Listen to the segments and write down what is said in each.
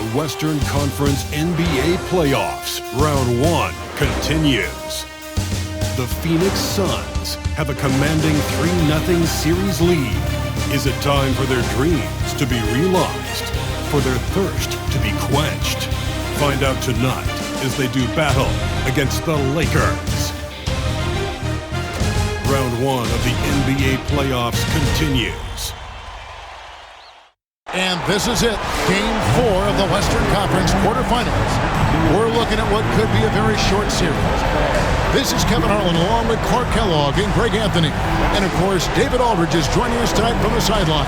The Western Conference NBA Playoffs, Round 1 continues. The Phoenix Suns have a commanding 3-0 series lead. Is it time for their dreams to be realized? For their thirst to be quenched? Find out tonight as they do battle against the Lakers. Round 1 of the NBA playoffs continues. And this is it, Game 4 of the Western Conference quarterfinals. We're looking at what could be a very short series. This is Kevin Harlan along with Clark Kellogg and Greg Anthony. And of course, David Aldridge is joining us tonight from the sideline.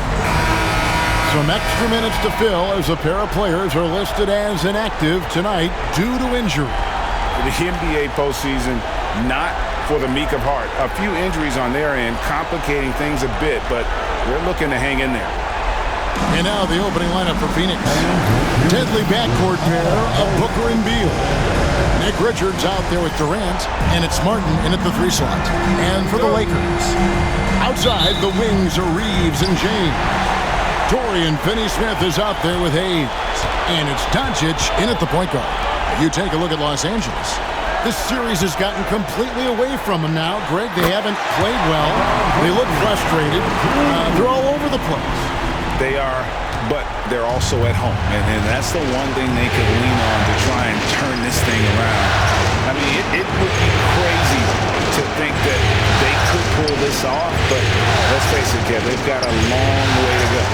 Some extra minutes to fill as a pair of players are listed as inactive tonight due to injury. The NBA postseason, not for the meek of heart. A few injuries on their end, complicating things a bit, but they're looking to hang in there. And now the opening lineup for Phoenix. Deadly backcourt pair of Booker and Beal. Nick Richards out there with Durant, and it's Martin in at the 3 slot. And for the Lakers, outside the wings are Reeves and James. Dorian Finney-Smith is out there with Hayes. And it's Doncic in at the point guard. You take a look at Los Angeles. This series has gotten completely away from them now. Greg, they haven't played well. They look frustrated. They're all over the place. They are, but they're also at home. And that's the one thing they could lean on to try and turn this thing around. I mean, it would be crazy to think that they could pull this off, but let's face it, Kev, they've got a long way to go.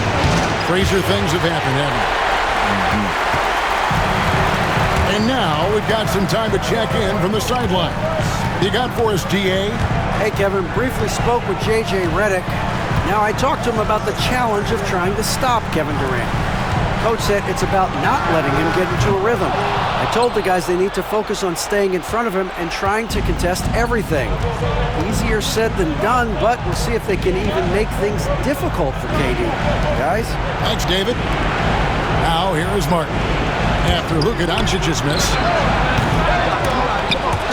Crazier things have happened, haven't they? And now we've got some time to check in from the sidelines. You got for us, D.A.? Hey, Kevin, briefly spoke with J.J. Redick. Now, I talked to him about the challenge of trying to stop Kevin Durant. Coach said it's about not letting him get into a rhythm. I told the guys they need to focus on staying in front of him and trying to contest everything. Easier said than done, but we'll see if they can even make things difficult for KD. Guys? Thanks, David. Now, here is Martin. After Luka Doncic's miss.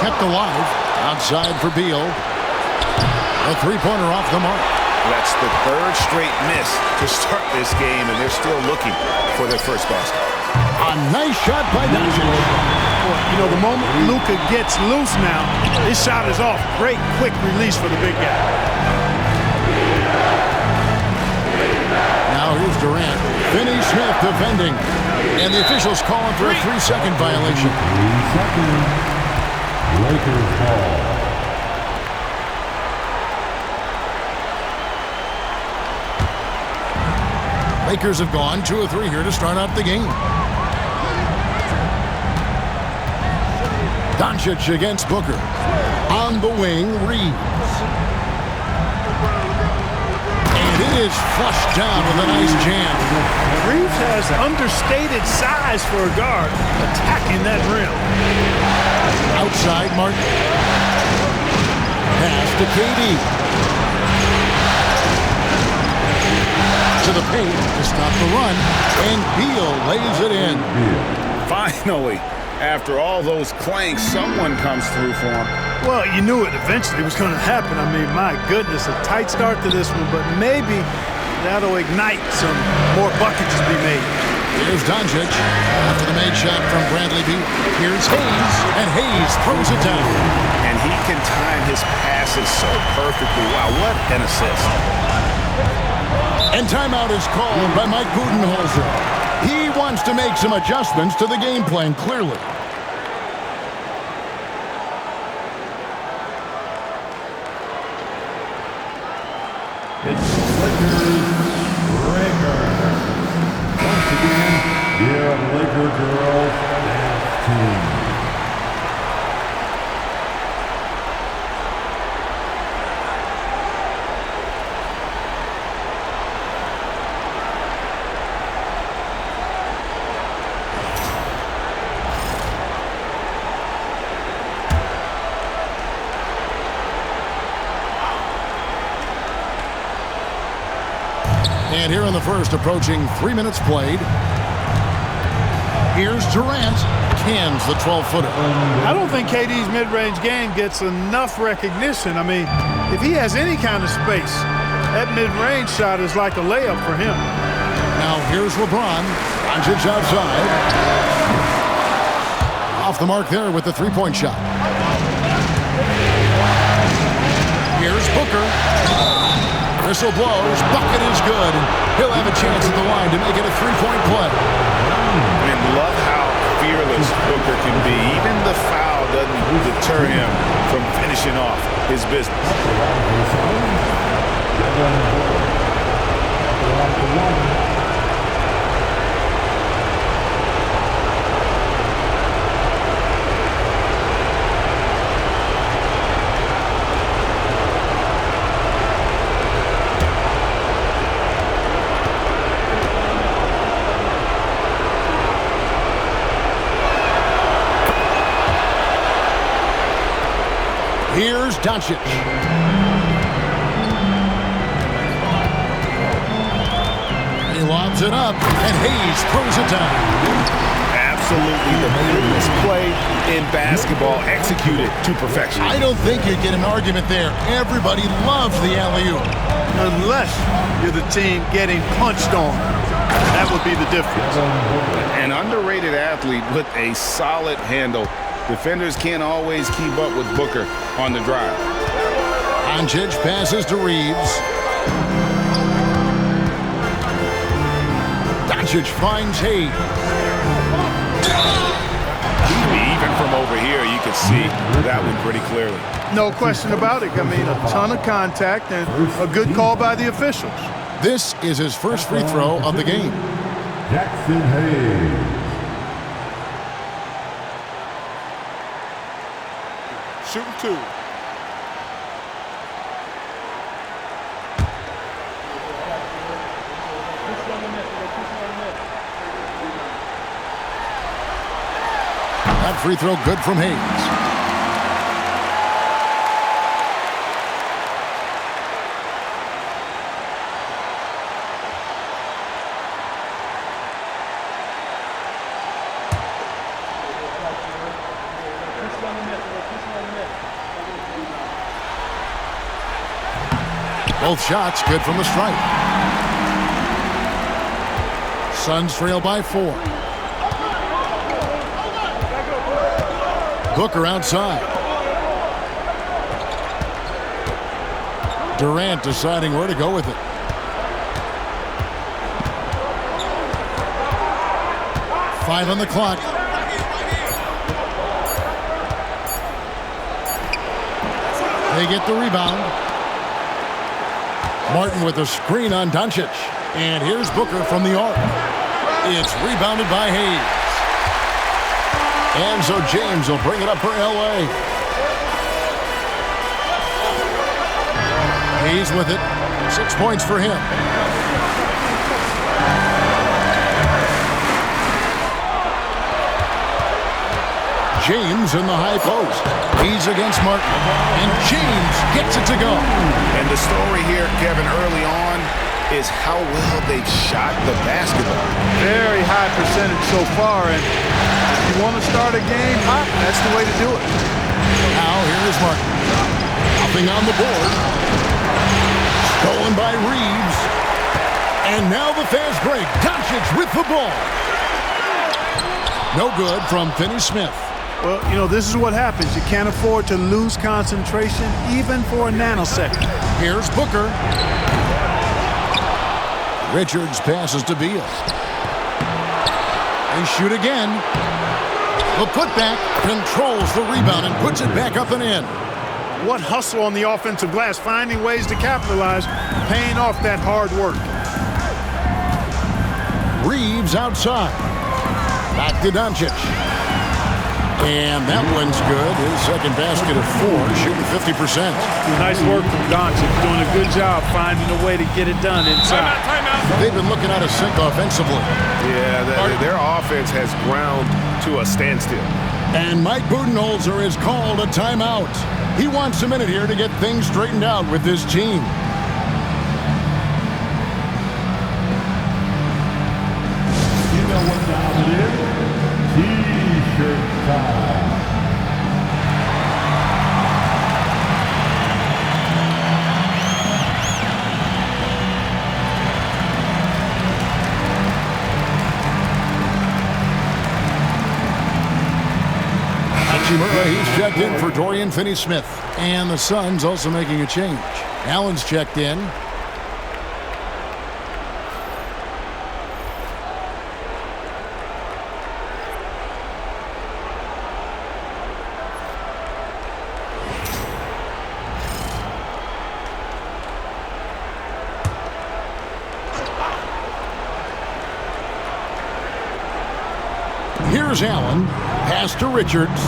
Kept alive. Outside for Beal. A three-pointer off the mark. That's the third straight miss to start this game, and they're still looking for their first basket. A nice shot by Doncic. You know, the moment Luka gets loose now, his shot is off. Great quick release for the big guy. Now here's Durant. Finney-Smith defending. And the officials calling for a 3-second violation. 3 seconds. Lakers ball. Lakers have gone 2 of 3 here to start out the game. Doncic against Booker. On the wing, Reeves. And it is flushed down with a nice jam. Reeves has understated size for a guard, attacking that rim. Outside, Martin. Pass to KD. To the paint to stop the run, and Beal lays it in. Finally, after all those clanks, someone comes through for him. Well, you knew it eventually was going to happen. I mean, my goodness, a tight start to this one, but maybe that'll ignite some more buckets to be made. Here's Doncic after the made shot from Bradley Beal. Here's Hayes, and Hayes throws it down. And he can time his passes so perfectly. Wow, what an assist. And timeout is called by Mike Budenholzer. He wants to make some adjustments to the game plan, clearly. It's Lakers Breakers. Once again, your Laker girls dance team. And here in the first, approaching 3 minutes played. Here's Durant. Cans the 12-footer. I don't think KD's mid-range game gets enough recognition. I mean, if he has any kind of space, that mid-range shot is like a layup for him. Now here's LeBron. Doncic outside. Off the mark there with the three-point shot. Here's Booker. Whistle blows. Bucket is good. He'll have a chance at the line to make it a three-point play. And love how fearless Booker can be. Even the foul doesn't deter him from finishing off his business. Here's Doncic. He lobs it up, and Hayes throws it down. Absolutely the cleanest play in basketball, executed to perfection. I don't think you'd get an argument there. Everybody loves the alley-oop. Unless you're the team getting punched on. That would be the difference. An underrated athlete with a solid handle. Defenders can't always keep up with Booker on the drive. Doncic passes to Reeves. Doncic finds Hayes. Even from over here, you can see that one pretty clearly. No question about it. I mean, a ton of contact and a good call by the officials. This is his first free throw of the game. Jackson Hayes. Shooting two. That free throw good from Hayes. Both shots good from the stripe. Suns trail by 4. Booker outside. Durant deciding where to go with it. Five on the clock. They get the rebound. Martin with a screen on Doncic. And here's Booker from the arc. It's rebounded by Hayes. And so James will bring it up for L.A. Hayes with it. 6 points for him. James in the high post. He's against Martin. And James gets it to go. And the story here, Kevin, early on is how well they've shot the basketball. Very high percentage so far, and if you want to start a game hot, that's the way to do it. Now here is Martin. Hopping on the board. Stolen by Reeves. And now the fast break. Doncic with the ball. No good from Finney-Smith. Well, you know, this is what happens. You can't afford to lose concentration even for a nanosecond. Here's Booker. Richards passes to Beal. They shoot again. The putback controls the rebound and puts it back up and in. What hustle on the offensive glass, finding ways to capitalize, paying off that hard work. Reeves outside. Back to Doncic. And that one's good. His second basket of 4, shooting 50%. Nice work from Doncic, doing a good job finding a way to get it done inside. They've been looking at a sink offensively. Yeah, their offense has ground to a standstill. And Mike Budenholzer has called a timeout. He wants a minute here to get things straightened out with his team. You know what time it is? T-shirt time. Hachimura, he's checked in for Dorian Finney-Smith. And the Suns also making a change. Allen's checked in. Here's Allen. Pass to Richards.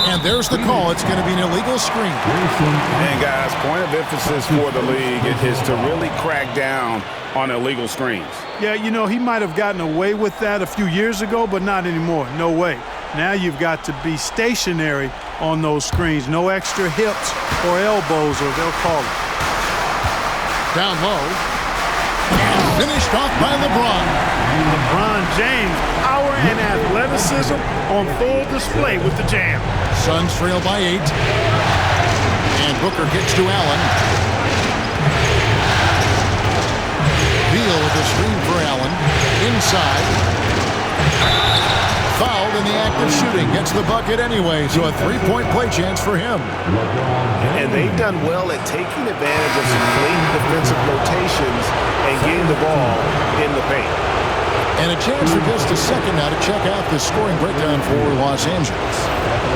And there's the call. It's going to be an illegal screen. And guys, point of emphasis for the league is to really crack down on illegal screens. Yeah, you know, he might have gotten away with that a few years ago, but not anymore. No way. Now you've got to be stationary on those screens. No extra hips or elbows, or they'll call it. Down low. And finished off by LeBron. LeBron James, power and athleticism on full display with the jam. Suns trail by 8. And Booker gets to Allen. Beal with the screen for Allen. Inside. Fouled in the act of shooting. Gets the bucket anyway, so a three-point play chance for him. And they've done well at taking advantage of some blatant defensive rotations and getting the ball in the paint. And a chance for just a second now to check out the scoring breakdown for Los Angeles.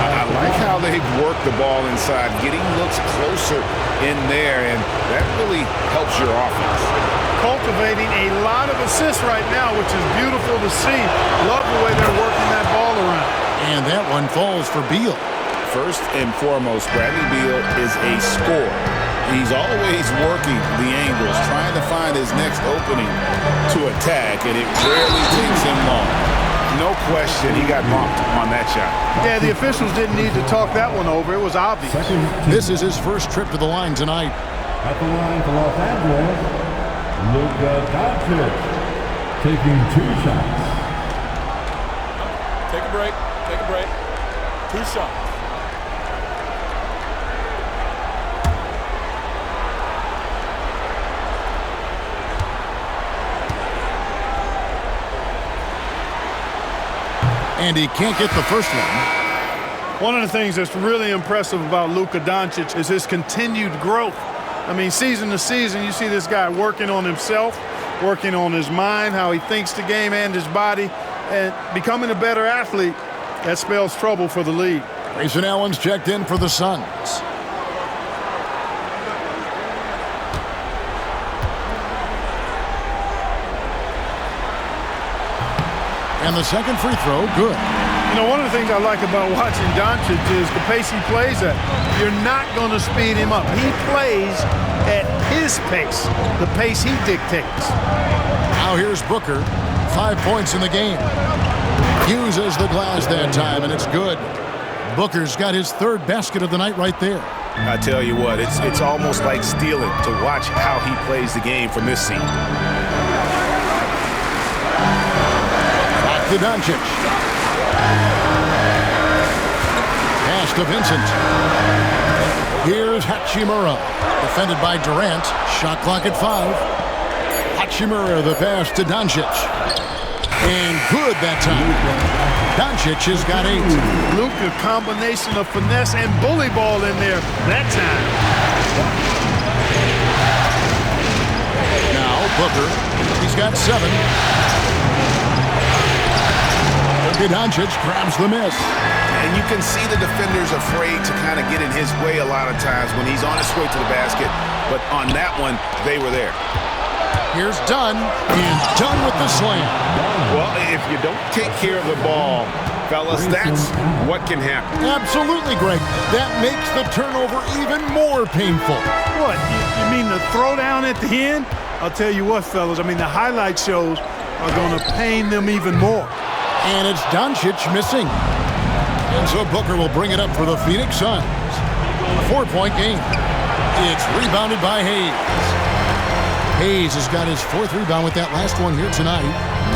I like how they've worked the ball inside, getting looks closer in there, and that really helps your offense. Cultivating a lot of assists right now, which is beautiful to see. Love the way they're working that ball around. And that one falls for Beal. First and foremost, Bradley Beal is a scorer. He's always working the angles, trying to find his next opening to attack, and it rarely takes him long. No question, he got bumped on that shot. Yeah, the officials didn't need to talk that one over. It was obvious. This is his first trip to the line tonight. At the line for Los Angeles, Luka Doncic taking 2 shots. Take a break. Take a break. 2 shots. And he can't get the first one. One of the things that's really impressive about Luka Doncic is his continued growth. I mean, season to season, you see this guy working on himself, working on his mind, how he thinks the game and his body, and becoming a better athlete. That spells trouble for the league. Grayson Allen's checked in for the Suns. And the second free throw, good. You know, one of the things I like about watching Doncic is the pace he plays at. You're not going to speed him up. He plays at his pace, the pace he dictates. Now here's Booker. 5 points in the game. Uses the glass that time, and it's good. Booker's got his 3rd basket of the night right there. I tell you what, it's almost like stealing to watch how he plays the game from this seat. To Doncic. Pass to Vincent. Here's Hachimura. Defended by Durant. Shot clock at 5. Hachimura, the pass to Doncic. And good that time. Doncic has got 8. Luka, combination of finesse and bully ball in there that time. Now Booker. He's got 7. Doncic grabs the miss. And you can see the defenders afraid to kind of get in his way a lot of times when he's on his way to the basket. But on that one, they were there. Here's Dunn, and Dunn with the slam. Well, if you don't take care of the ball, fellas, that's what can happen. Absolutely, Greg. That makes the turnover even more painful. What, you mean the throwdown at the end? I'll tell you what, fellas, I mean, the highlight shows are going to pain them even more. And it's Doncic missing. And so Booker will bring it up for the Phoenix Suns. A 4-point game. It's rebounded by Hayes. Hayes has got his 4th rebound with that last one here tonight.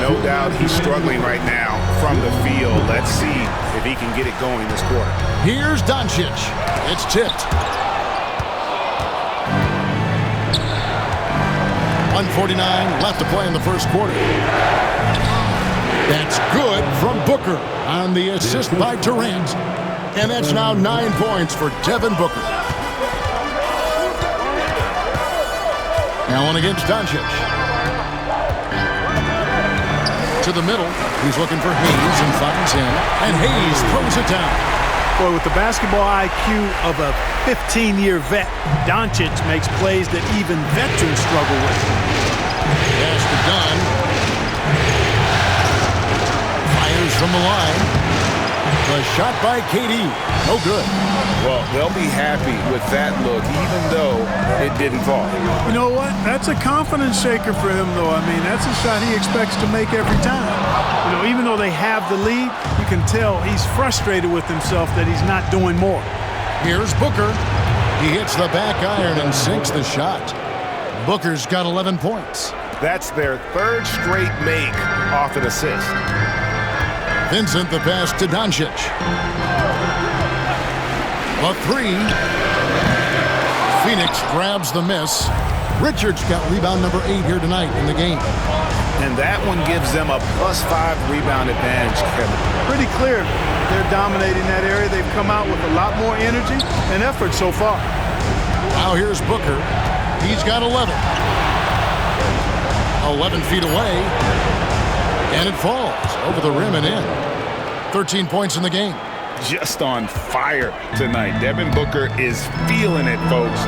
No doubt he's struggling right now from the field. Let's see if he can get it going this quarter. Here's Doncic. It's tipped. 1:49 left to play in the first quarter. That's good from Booker on the assist by Durant. And that's now 9 points for Devin Booker. Allen against Doncic. To the middle. He's looking for Hayes and finds him. And Hayes throws it down. Boy, with the basketball IQ of a 15-year vet, Doncic makes plays that even veterans struggle with. Pass to Dunn. Fires from the line. The shot by KD. No good. Well, they'll be happy with that look, even though it didn't fall. You know what? That's a confidence shaker for him, though. I mean, that's a shot he expects to make every time. You know, even though they have the lead, you can tell he's frustrated with himself that he's not doing more. Here's Booker. He hits the back iron and sinks the shot. Booker's got 11 points. That's their third straight make off an assist. Vincent the pass to Doncic. A three. Phoenix grabs the miss. Richards got rebound number 8 here tonight in the game. And that one gives them a +5 rebound advantage, Kevin. Pretty clear they're dominating that area. They've come out with a lot more energy and effort so far. Now here's Booker. He's got 11. 11 feet away. And it falls over the rim and in. 13 points in the game. Just on fire tonight. Devin Booker is feeling it, folks.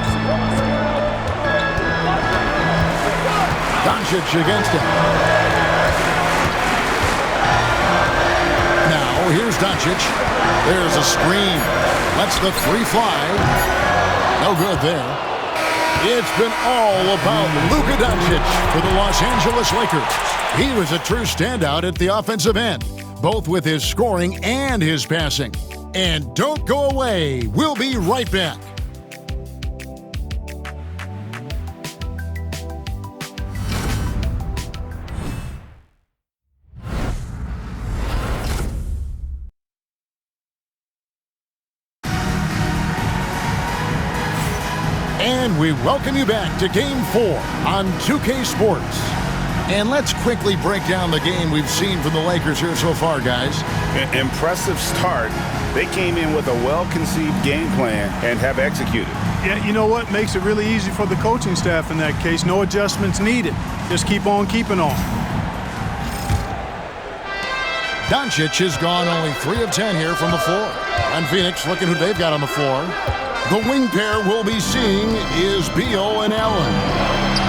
Doncic against him. Now here's Doncic. There's a screen. Lets the three fly. No good there. It's been all about Luka Doncic for the Los Angeles Lakers. He was a true standout at the offensive end, both with his scoring and his passing. And don't go away. We'll be right back. And we welcome you back to Game 4 on 2K Sports. And let's quickly break down the game we've seen from the Lakers here so far, guys. Impressive start. They came in with a well-conceived game plan and have executed. Yeah, you know what? Makes it really easy for the coaching staff in that case. No adjustments needed. Just keep on keeping on. Doncic has gone only 3 of 10 here from the floor. And Phoenix, looking who they've got on the floor. The wing pair we'll be seeing is Beal and Allen.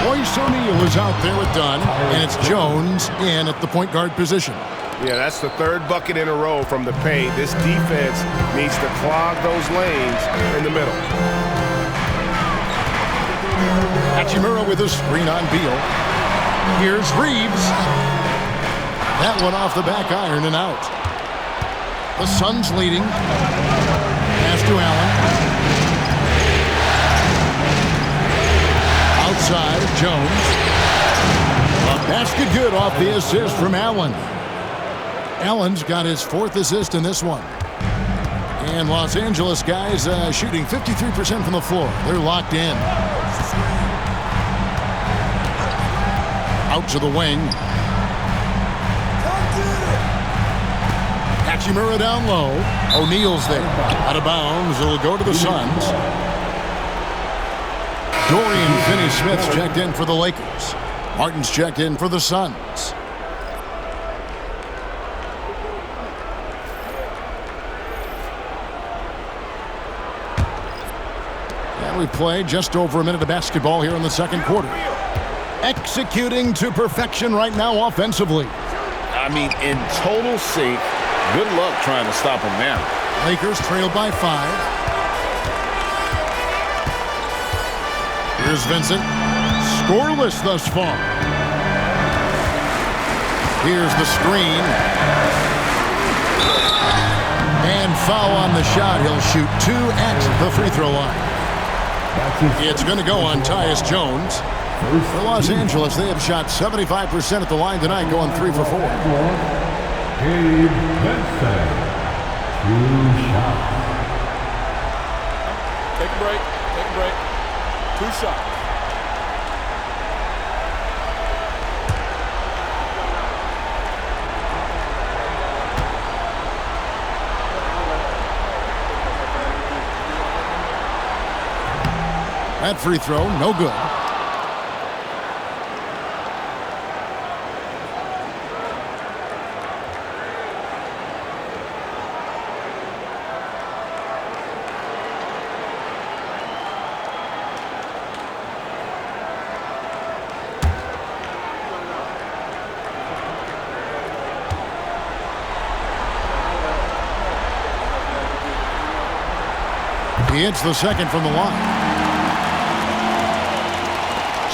Royce O'Neal is out there with Dunn, and it's Jones in at the point guard position. Yeah, that's the third bucket in a row from the paint. This defense needs to clog those lanes in the middle. Hachimura with a screen on Beal. Here's Reeves. That one off the back iron and out. The Suns leading. Pass to Allen. Outside, Jones. A basket good off the assist from Allen. Allen's got his 4th assist in this one. And Los Angeles guys shooting 53% from the floor. They're locked in. Out to the wing. Hachimura down low. O'Neal's there. Out of bounds. It'll go to the Suns. Dorian Finney-Smith's checked in for the Lakers. Martin's checked in for the Suns. And we played just over a minute of basketball here in the second quarter. Executing to perfection right now offensively. I mean, in total sync. Good luck trying to stop them now. Lakers trailed by 5. Here's Vincent. Scoreless thus far. Here's the screen. And foul on the shot. He'll shoot 2 at the free throw line. It's going to go on Tyus Jones. For Los Angeles, they have shot 75% at the line tonight, going 3 for 4. Gabe Vincent. 2 shots. Take a break. Take a break. 2 shots. That free throw, no good. He hits the second from the line.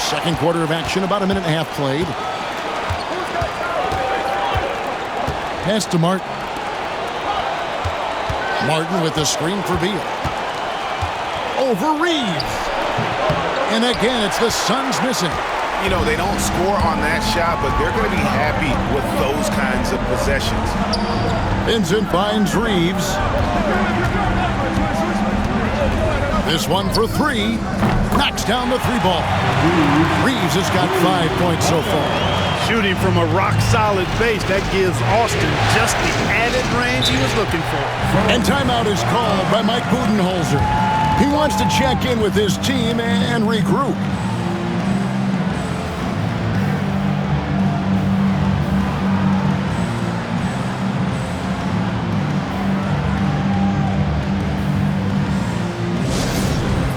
Second quarter of action, about a minute and a half played. Pass to Martin. Martin with the screen for Beal. Over Reeves. And again, it's the Suns missing. You know, they don't score on that shot, but they're going to be happy with those kinds of possessions. Vincent finds Reeves. This one for three. Knocks down the three ball. Reeves has got 5 points so far. Shooting from a rock-solid base, that gives Austin just the added range he was looking for. And timeout is called by Mike Budenholzer. He wants to check in with his team and regroup.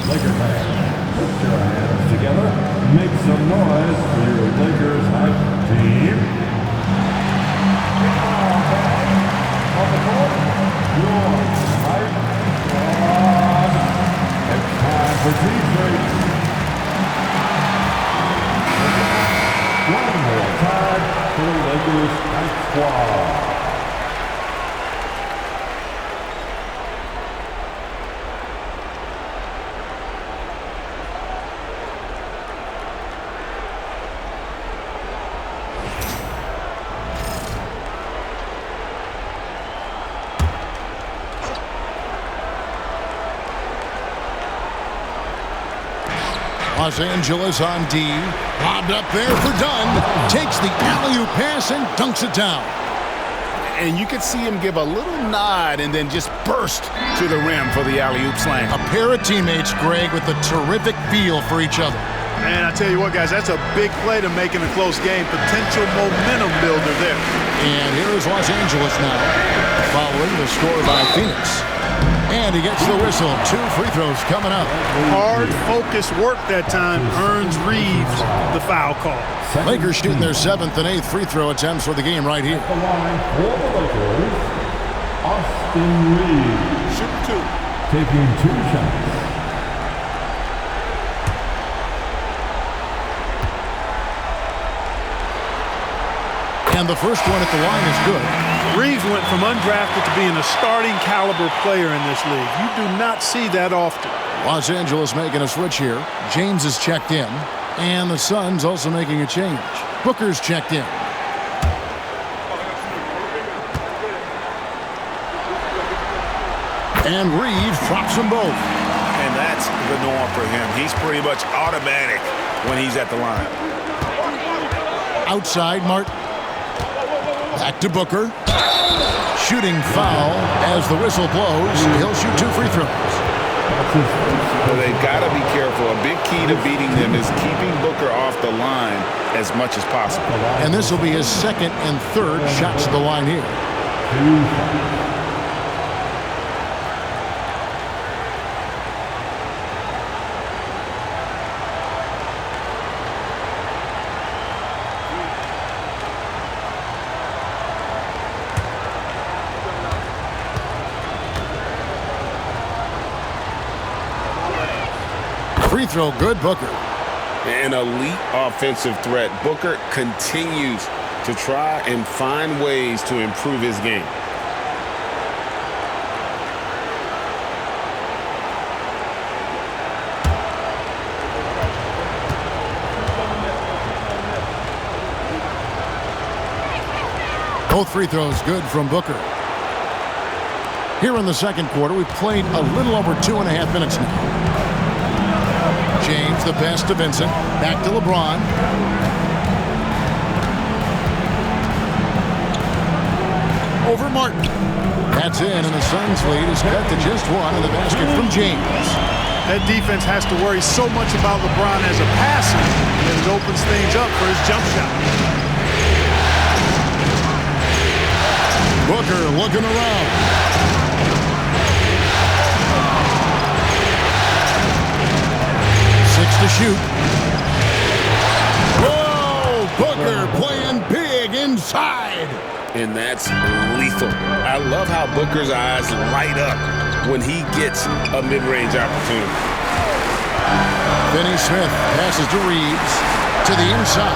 Laker fans, put your hands together. Make some noise for your Lakers hype team. On the court, your hype squad. It's time for defense. One more time for the Lakers hype squad. Los Angeles on D. Lobbed up there for Dunn. Takes the alley-oop pass and dunks it down. And you could see him give a little nod and then just burst to the rim for the alley-oop slam. A pair of teammates, Greg, with a terrific feel for each other. And I tell you what, guys, that's a big play to make in a close game. Potential momentum builder there. And here is Los Angeles now, following the score by Phoenix. And he gets the whistle. 2 free throws coming up. Hard, focused work that time earns Reeves the foul call. Lakers shooting their 7th and 8th free throw attempts for the game right here. The line for the Lakers, Austin Reeves. Shoot 2. Taking 2 shots. And the first one at the line is good. Reeves went from undrafted to being a starting caliber player in this league. You do not see that often. Los Angeles making a switch here. James is checked in. And the Suns also making a change. Booker's checked in. And Reeves drops them both. And that's the norm for him. He's pretty much automatic when he's at the line. Outside, Martin. Back to Booker. Shooting foul as the whistle blows. He'll shoot 2 free throws. So they've got to be careful. A big key to beating them is keeping Booker off the line as much as possible. And this will be his 2nd and 3rd shots to the line here. Free throw good, Booker. An elite offensive threat. Booker continues to try and find ways to improve his game. Both free throws good from Booker. Here in the second quarter, we've played a little over 2.5 minutes now. James, the pass to Vincent. Back to LeBron. Over Martin. That's in, and the Suns lead is cut to just 1 in the basket from James. That defense has to worry so much about LeBron as a passer that it opens things up for his jump shot. Booker looking around. Six to shoot. Whoa! Booker playing big inside. And that's lethal. I love how Booker's eyes light up when he gets a mid-range opportunity. Finney Smith passes to Reeves to the inside.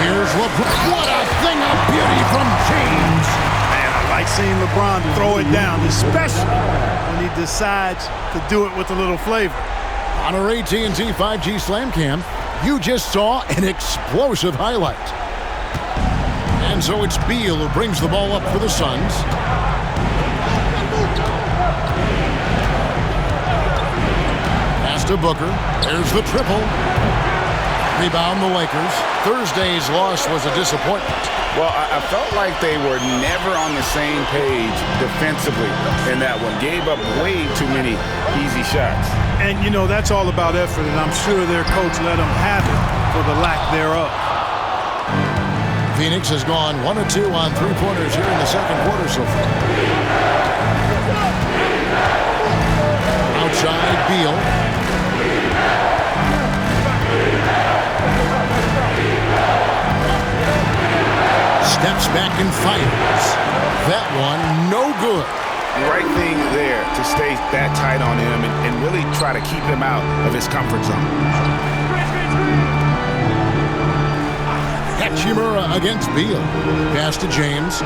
Here's LeBron. What a thing of beauty from James. Man, I like seeing LeBron throw it down, especially when he decides to do it with a little flavor. On our AT&T 5G Slam Cam, you just saw an explosive highlight. And so it's Beal who brings the ball up for the Suns. Pass to Booker. There's the triple. Rebound the Lakers. Thursday's loss was a disappointment. Well, I felt like they were never on the same page defensively in that one. Gave up way too many easy shots. And, you know, that's all about effort, and I'm sure their coach let them have it for the lack thereof. Phoenix has gone 1 of 2 on three-pointers here in the second quarter so far. Outside, Beal. Steps back and fires. That one, no good. Right thing there to stay that tight on him and really try to keep him out of his comfort zone. Hachimura against Beal. Pass to James.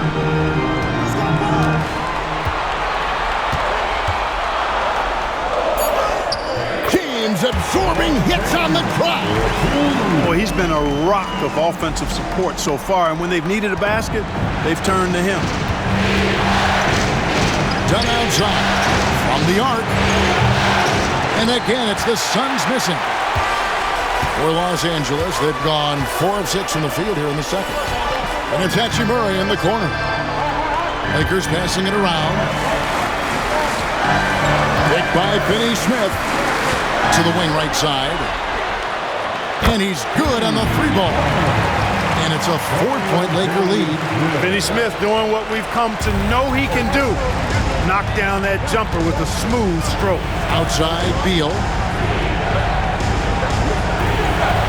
James absorbing hits on the drive. Boy, he's been a rock of offensive support so far, and when they've needed a basket, they've turned to him. Done outside from the arc. And again, it's the Suns missing. For Los Angeles, they've gone 4 of 6 from the field here in the second. And it's Hachimura in the corner. Lakers passing it around. Picked by Finney Smith to the wing right side. And he's good on the 3-ball. And it's a 4-point Laker lead. Finney Smith doing what we've come to know he can do. Knock down that jumper with a smooth stroke. Outside, Beal.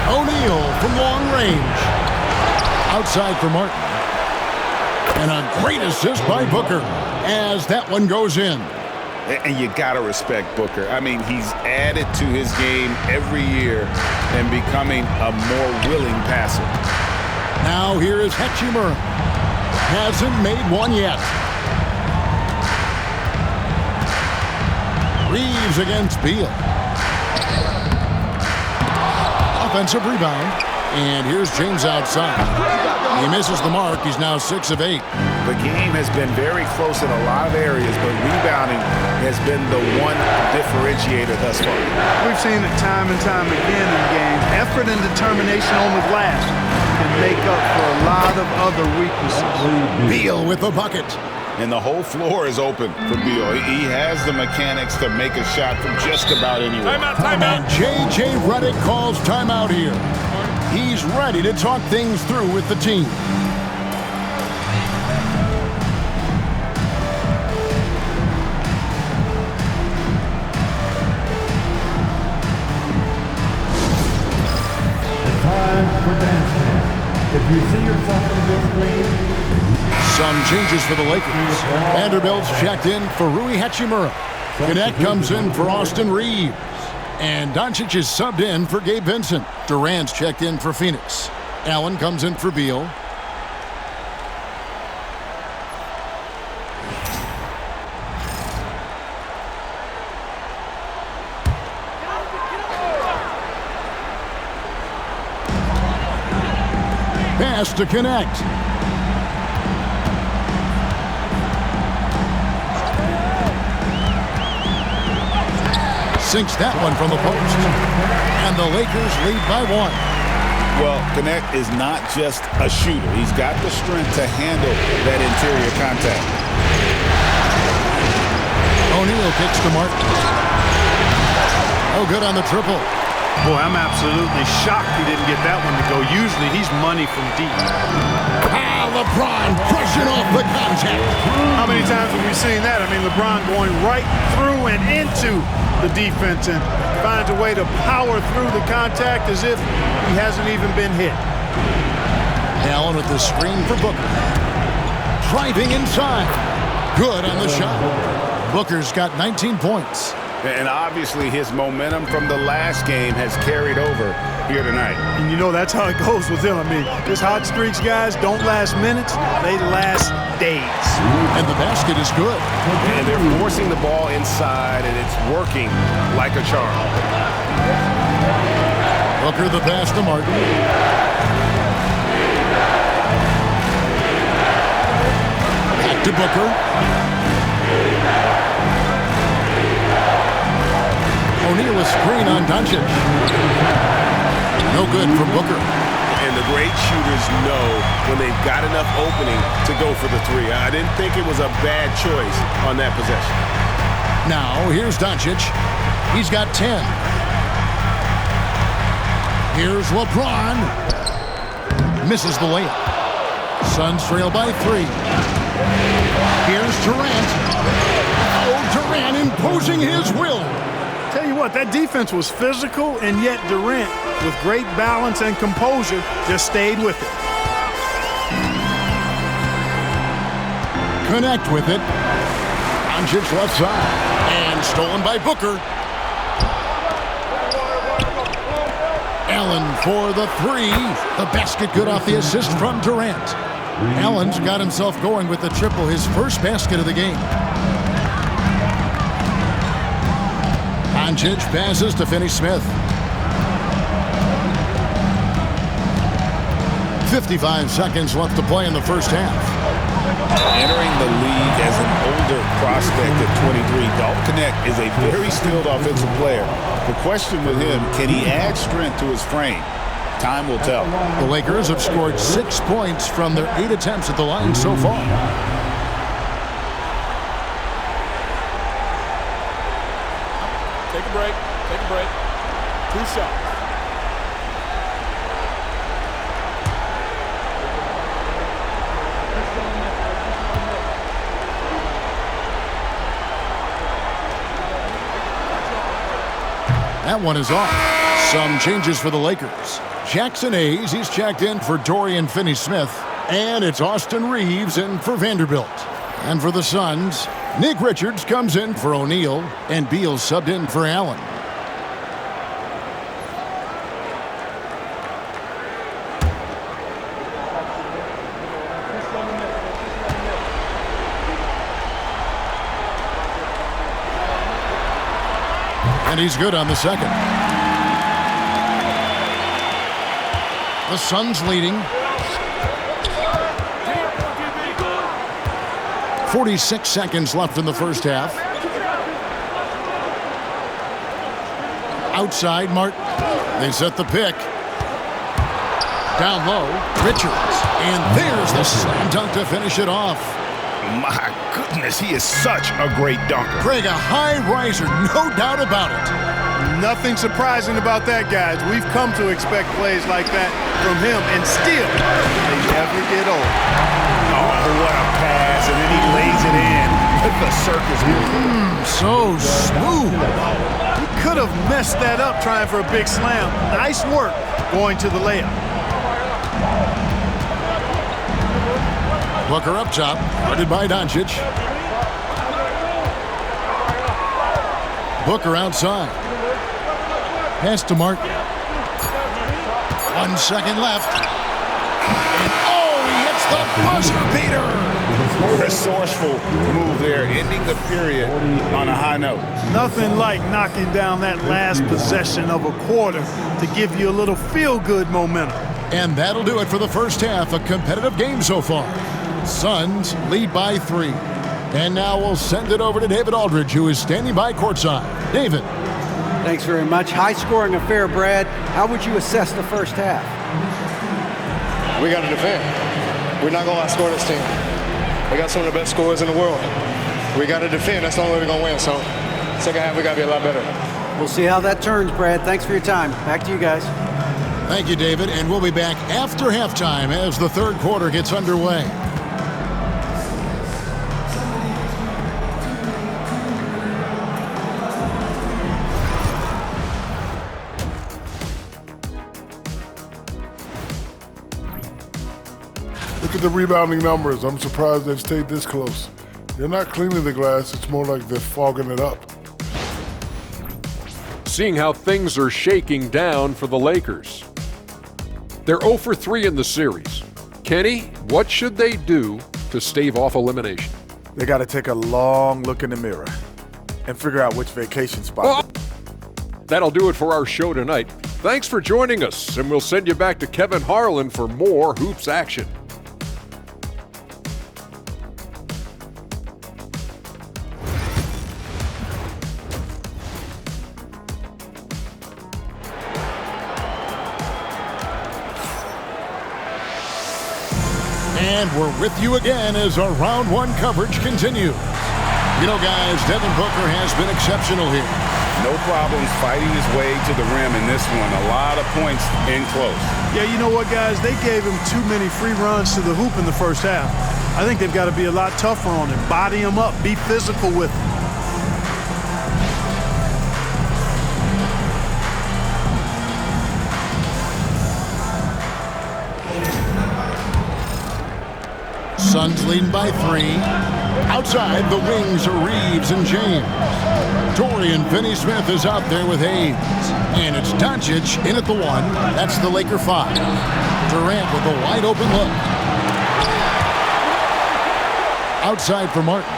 O'Neal from long range. Outside for Martin. And a great assist by Booker as that one goes in. And you got to respect Booker. I mean, he's added to his game every year and becoming a more willing passer. Now here is Hachimura. Hasn't made one yet. Reeves against Beal. Offensive rebound. And here's James outside. He misses the mark. He's now 6 of 8. The game has been very close in a lot of areas, but rebounding has been the one differentiator thus far. We've seen it time and time again in games. Effort and determination on the glass can make up for a lot of other weaknesses. Beal with the bucket. And the whole floor is open for Beal. He has the mechanics to make a shot from just about anywhere. And J.J. Redick calls timeout here. He's ready to talk things through with the team. It's time for dance camp. If you see yourself in this screen, Some changes for the Lakers. Vanderbilt's checked in for Rui Hachimura. Cadet comes in for Austin Reeves. And Doncic is subbed in for Gabe Vincent. Durant's checked in for Phoenix. Allen comes in for Beal. Pass to connect. Sinks that one from the post. And the Lakers lead by 1. Well, Connect is not just a shooter. He's got the strength to handle that interior contact. O'Neal kicks to Martin. Oh, good on the triple. Boy, I'm absolutely shocked he didn't get that one to go. Usually he's money from deep. LeBron brushing off the contact. How many times have we seen that? I mean, LeBron going right through and into the defense and finds a way to power through the contact as if he hasn't even been hit. Allen with the screen for Booker. Driving inside. Good on the shot. Booker's got 19 points. And obviously his momentum from the last game has carried over here tonight. And you know, that's how it goes with him. I mean, his hot streaks, guys, don't last minutes. They last days. And the basket is good. And they're forcing the ball inside, and it's working like a charm. Booker the pass to Martin. Back to Booker. O'Neal a screen on Doncic. No good from Booker. And the great shooters know when they've got enough opening to go for the three. I didn't think it was a bad choice on that possession. Now, here's Doncic. He's got 10. Here's LeBron. Misses the layup. Suns trail by 3. Here's Durant. Oh, Durant imposing his will. Tell you what, that defense was physical, and yet Durant, with great balance and composure, just stayed with it. Connect with it. Doncic left side. And stolen by Booker. Allen for the 3. The basket good off the assist from Durant. Allen's got himself going with the triple, his first basket of the game. Doncic passes to Finney-Smith. 55 seconds left to play in the first half. Entering the league as an older prospect at 23, Dalton Knecht is a very skilled offensive player. The question with him, can he add strength to his frame? Time will tell. The Lakers have scored 6 points from their 8 attempts at the line so far. Take a break. Take a break. 2 shots. That one is off. Some changes for the Lakers. Jackson Hayes, he's checked in for Dorian Finney-Smith. And it's Austin Reeves in for Vanderbilt. And for the Suns, Nick Richards comes in for O'Neal, and Beal subbed in for Allen. And he's good on the second. The Suns leading. 46 seconds left in the first half. Outside, Martin. They set the pick. Down low, Richards. And there's the slam dunk to finish it off. My goodness, he is such a great dunker. Craig, a high riser, no doubt about it. Nothing surprising about that, guys. We've come to expect plays like that from him, and still, they never get old. Oh, what a pass, and then he lays it in. Look at the circus move. So smooth. He could have messed that up trying for a big slam. Nice work going to the layup. Booker up top, guarded by Doncic. Booker outside. Pass to Martin. 1 second left. And he hits the buzzer beater. Resourceful move there, ending the period on a high note. Nothing like knocking down that last possession of a quarter to give you a little feel-good momentum. And that'll do it for the first half. A competitive game so far. Suns lead by 3. And now we'll send it over to David Aldridge, who is standing by courtside. David. Thanks very much. High-scoring affair, Brad. How would you assess the first half? We got to defend. We're not going to outscore this team. We got some of the best scorers in the world. We got to defend. That's the only way we're going to win. So, second half, we got to be a lot better. We'll see how that turns, Brad. Thanks for your time. Back to you guys. Thank you, David. And we'll be back after halftime as the third quarter gets underway. Look at the rebounding numbers. I'm surprised they've stayed this close. They're not cleaning the glass. It's more like they're fogging it up. Seeing how things are shaking down for the Lakers. They're 0 for 3 in the series. Kenny, what should they do to stave off elimination? They got to take a long look in the mirror and figure out which vacation spot. That'll do it for our show tonight. Thanks for joining us, and we'll send you back to Kevin Harlan for more Hoops action. And we're with you again as our round one coverage continues. You know, guys, Devin Booker has been exceptional here. No problems fighting his way to the rim in this one. A lot of points in close. Yeah, you know what, guys? They gave him too many free runs to the hoop in the first half. I think they've got to be a lot tougher on him. Body him up. Be physical with him. Suns leading by 3. Outside, the wings are Reeves and James. Dorian Finney-Smith is out there with Hayes. And it's Doncic in at the 1. That's the Laker 5. Durant with a wide open look. Outside for Martin.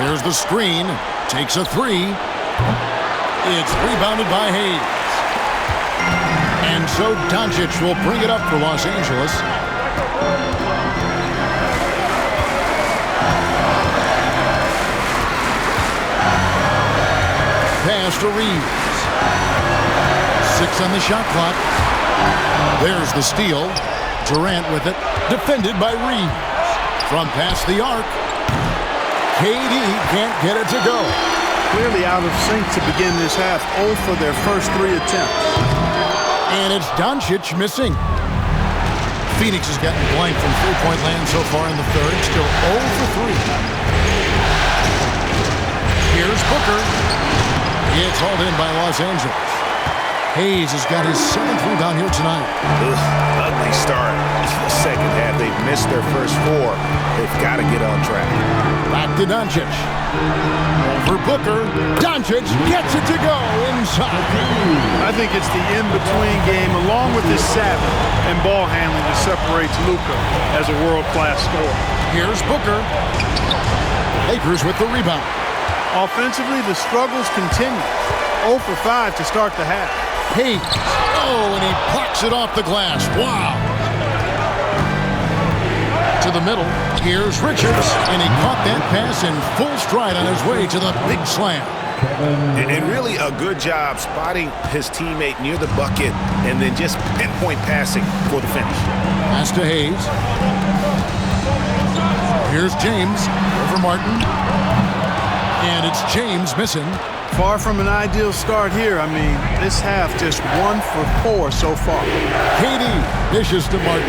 There's the screen. Takes a 3. It's rebounded by Hayes. And so Doncic will bring it up for Los Angeles. Pass to Reeves. 6 on the shot clock. There's the steal. Durant with it. Defended by Reeves. From past the arc. KD can't get it to go. Clearly out of sync to begin this half. 0 for their first 3 attempts. And it's Doncic missing. Phoenix has gotten blank from three-point land so far in the third. Still 0 for 3. Here's Booker. It's hauled in by Los Angeles. Hayes has got his 7th rebound here tonight. Ugly start. The second half, they've missed their first 4. They've got to get on track. Back to Doncic. Over Booker. Doncic gets it to go inside. I think it's the in-between game, along with his savvy and ball handling, that separates Luka as a world-class scorer. Here's Booker. Lakers with the rebound. Offensively, the struggles continue. 0 for 5 to start the half. Hayes. Oh, and he plucks it off the glass. Wow. To the middle. Here's Richards. And he caught that pass in full stride on his way to the big slam. And really a good job spotting his teammate near the bucket and then just pinpoint passing for the finish. Pass to Hayes. Here's James over Martin. And it's James missing. Far from an ideal start here. I mean, this half just 1 for 4 so far. KD dishes to Martin.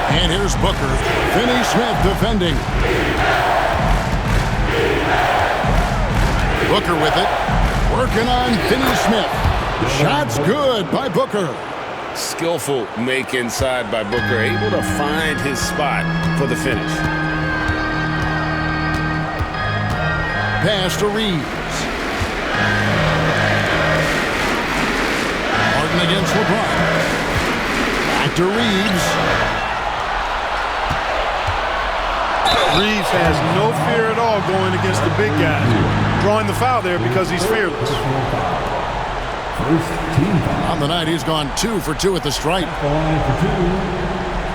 And here's Booker. Finney-Smith defending. Booker with it. Working on Finney-Smith. Shot's good by Booker. Skillful make inside by Booker. Able to find his spot for the finish. Pass to Reeves. Martin against LeBron. Back to Reeves. Reeves has no fear at all going against the big guys. Drawing the foul there because he's fearless. On the night, he's gone 2 for 2 at the stripe.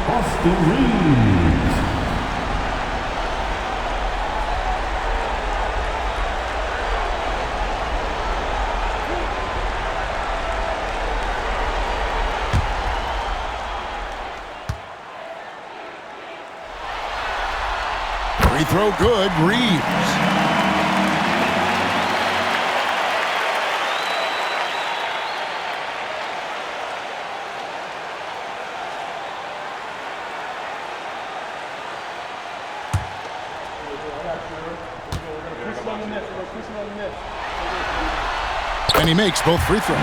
Austin Reeves. Free throw good. Reeves. And he makes both free throws.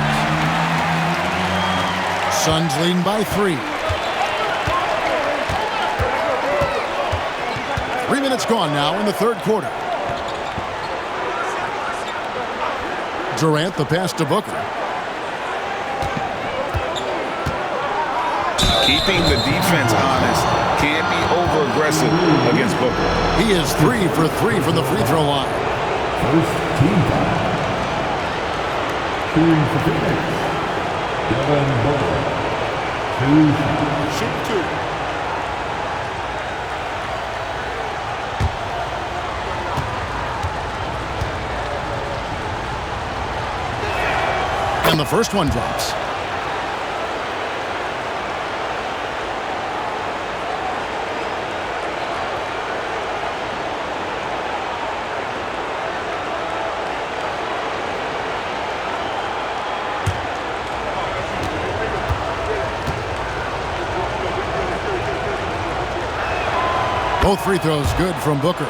Suns leading by 3. 3 minutes gone now in the third quarter. Durant, the pass to Booker. Keeping the defense honest. Can't be over-aggressive against Booker. He is 3 for 3 from the free throw line. First team foul. Shooting for Phoenix, Devin Booker. 2 shots. Shoot 2. And the first one drops. Both free throws good from Booker.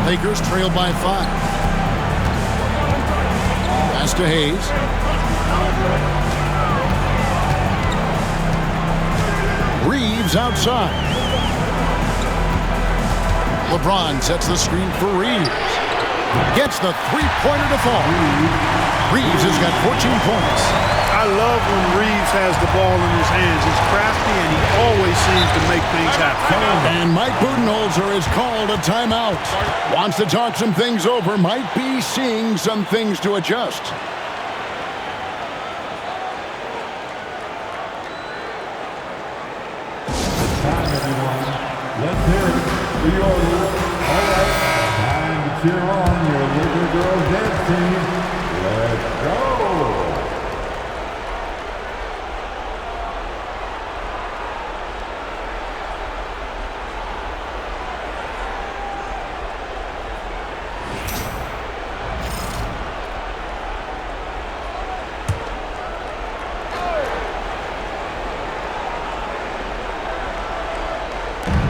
Lakers trail by 5. Pass to Hayes. Reeves outside. LeBron sets the screen for Reeves. Gets the three-pointer to fall. Reeves has got 14 points. I love when Reeves has the ball in his hands. He's crafty, and he always seems to make things happen. And Mike Budenholzer has called a timeout. Wants to talk some things over. Might be seeing some things to adjust. Time, everyone. Let's hear it for your all right. Time to cheer on your Laker girls dance team. Let's go.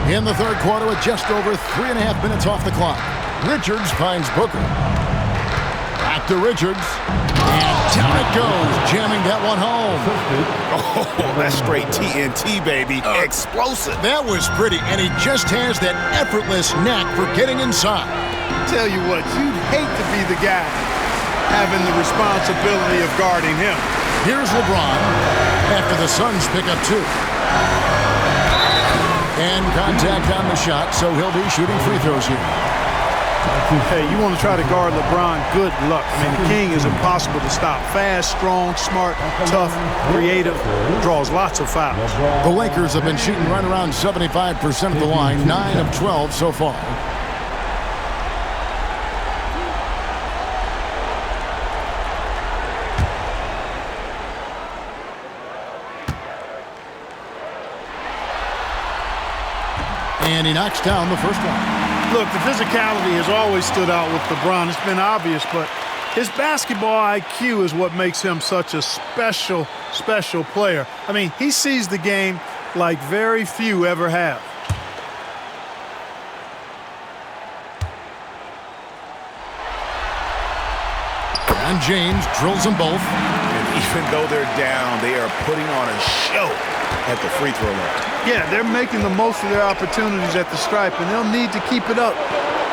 In the third quarter with just over 3.5 minutes off the clock. Richards finds Booker. Back to Richards. And down it goes, jamming that one home. Oh, that's straight TNT, baby. Explosive. That was pretty, and he just has that effortless knack for getting inside. Tell you what, you'd hate to be the guy having the responsibility of guarding him. Here's LeBron after the Suns pick up 2. And contact on the shot, so he'll be shooting free throws here. Hey, you want to try to guard LeBron, good luck. I mean, the king is impossible to stop. Fast, strong, smart, tough, creative, draws lots of fouls. The Lakers have been shooting right around 75% of the line, 9 of 12 so far. And he knocks down the first one. Look, the physicality has always stood out with LeBron. It's been obvious, but his basketball IQ is what makes him such a special player. I mean, he sees the game like very few ever have. And James drills them both. And even though they're down, they are putting on a show at the free throw line. Yeah, they're making the most of their opportunities at the stripe, and they'll need to keep it up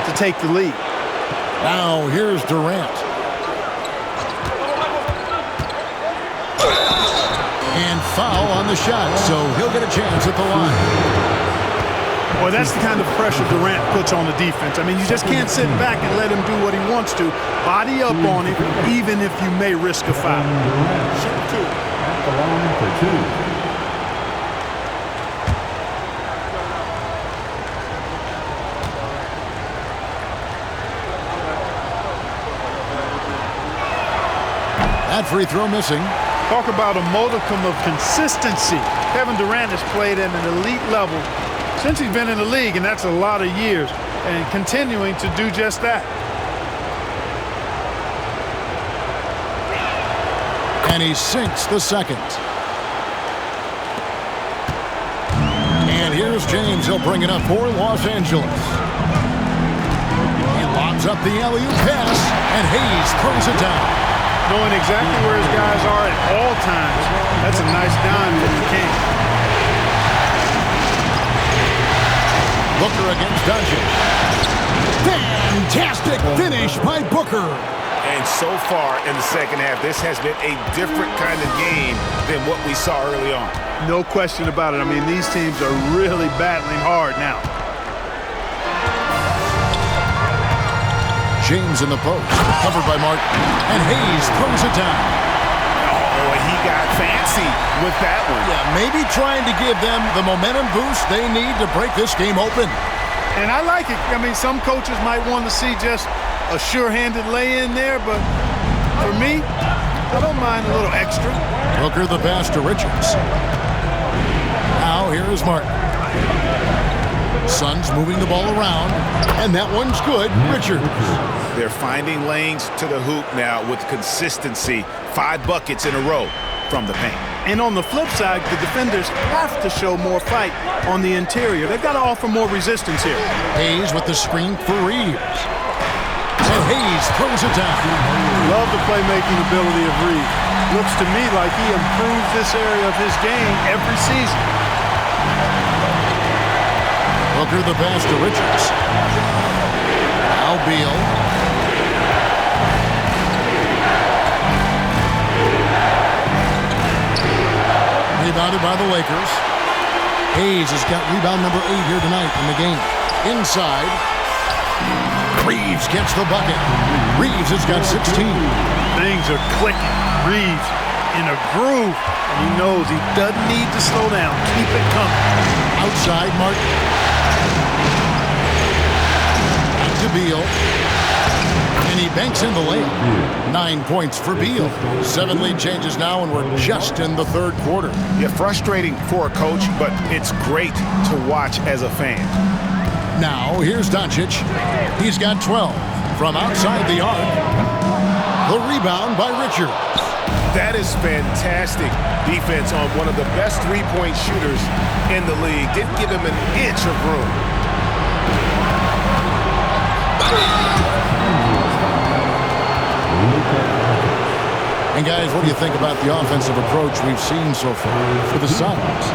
to take the lead. Now here's Durant. And foul on the shot, so he'll get a chance at the line. Well, that's the kind of pressure Durant puts on the defense. I mean, you just can't sit back and let him do what he wants to. Body up on it, even if you may risk a foul. Shoot 2. At the line for 2. That free throw missing. Talk about a modicum of consistency. Kevin Durant has played at an elite level since he's been in the league, and that's a lot of years, and continuing to do just that. And he sinks the second. And here's James. He'll bring it up for Los Angeles. Gives up the alley-oop pass, and Hayes throws it down. Knowing exactly where his guys are at all times, that's a nice dime from the King. Booker against Doncic. Fantastic finish by Booker. And so far in the second half, this has been a different kind of game than what we saw early on. No question about it. I mean, these teams are really battling hard now. James in the post, covered by Martin, and Hayes throws it down. Oh, he got fancy with that one. Yeah, maybe trying to give them the momentum boost they need to break this game open. And I like it. I mean, some coaches might want to see just a sure-handed lay-in there, but for me, I don't mind a little extra. Booker the pass to Richards. Now here is Martin. Suns moving the ball around, and that one's good. Richards. They're finding lanes to the hoop now with consistency. 5 buckets in a row from the paint. And on the flip side, the defenders have to show more fight on the interior. They've got to offer more resistance here. Hayes with the screen for Reeves. And Hayes throws it down. Love the playmaking ability of Reeves. Looks to me like he improves this area of his game every season. Booker the pass to Richards. Now Beal. Rebounded by the Lakers. Hayes has got rebound number 8 here tonight in the game. Inside. Reeves gets the bucket. Reeves has got 16. Things are clicking. Reeves in a groove. And he knows he doesn't need to slow down. Keep it coming. Outside Martin. Back to Beal. And he banks in the layup. 9 points for Beal. 7 lead changes now, and we're just in the third quarter. Yeah, frustrating for a coach, but it's great to watch as a fan. Now, here's Doncic. He's got 12 from outside the arc. The rebound by Richards. That is fantastic defense on one of the best three-point shooters in the league. Didn't give him an inch of room. And guys, what do you think about the offensive approach we've seen so far for the Suns?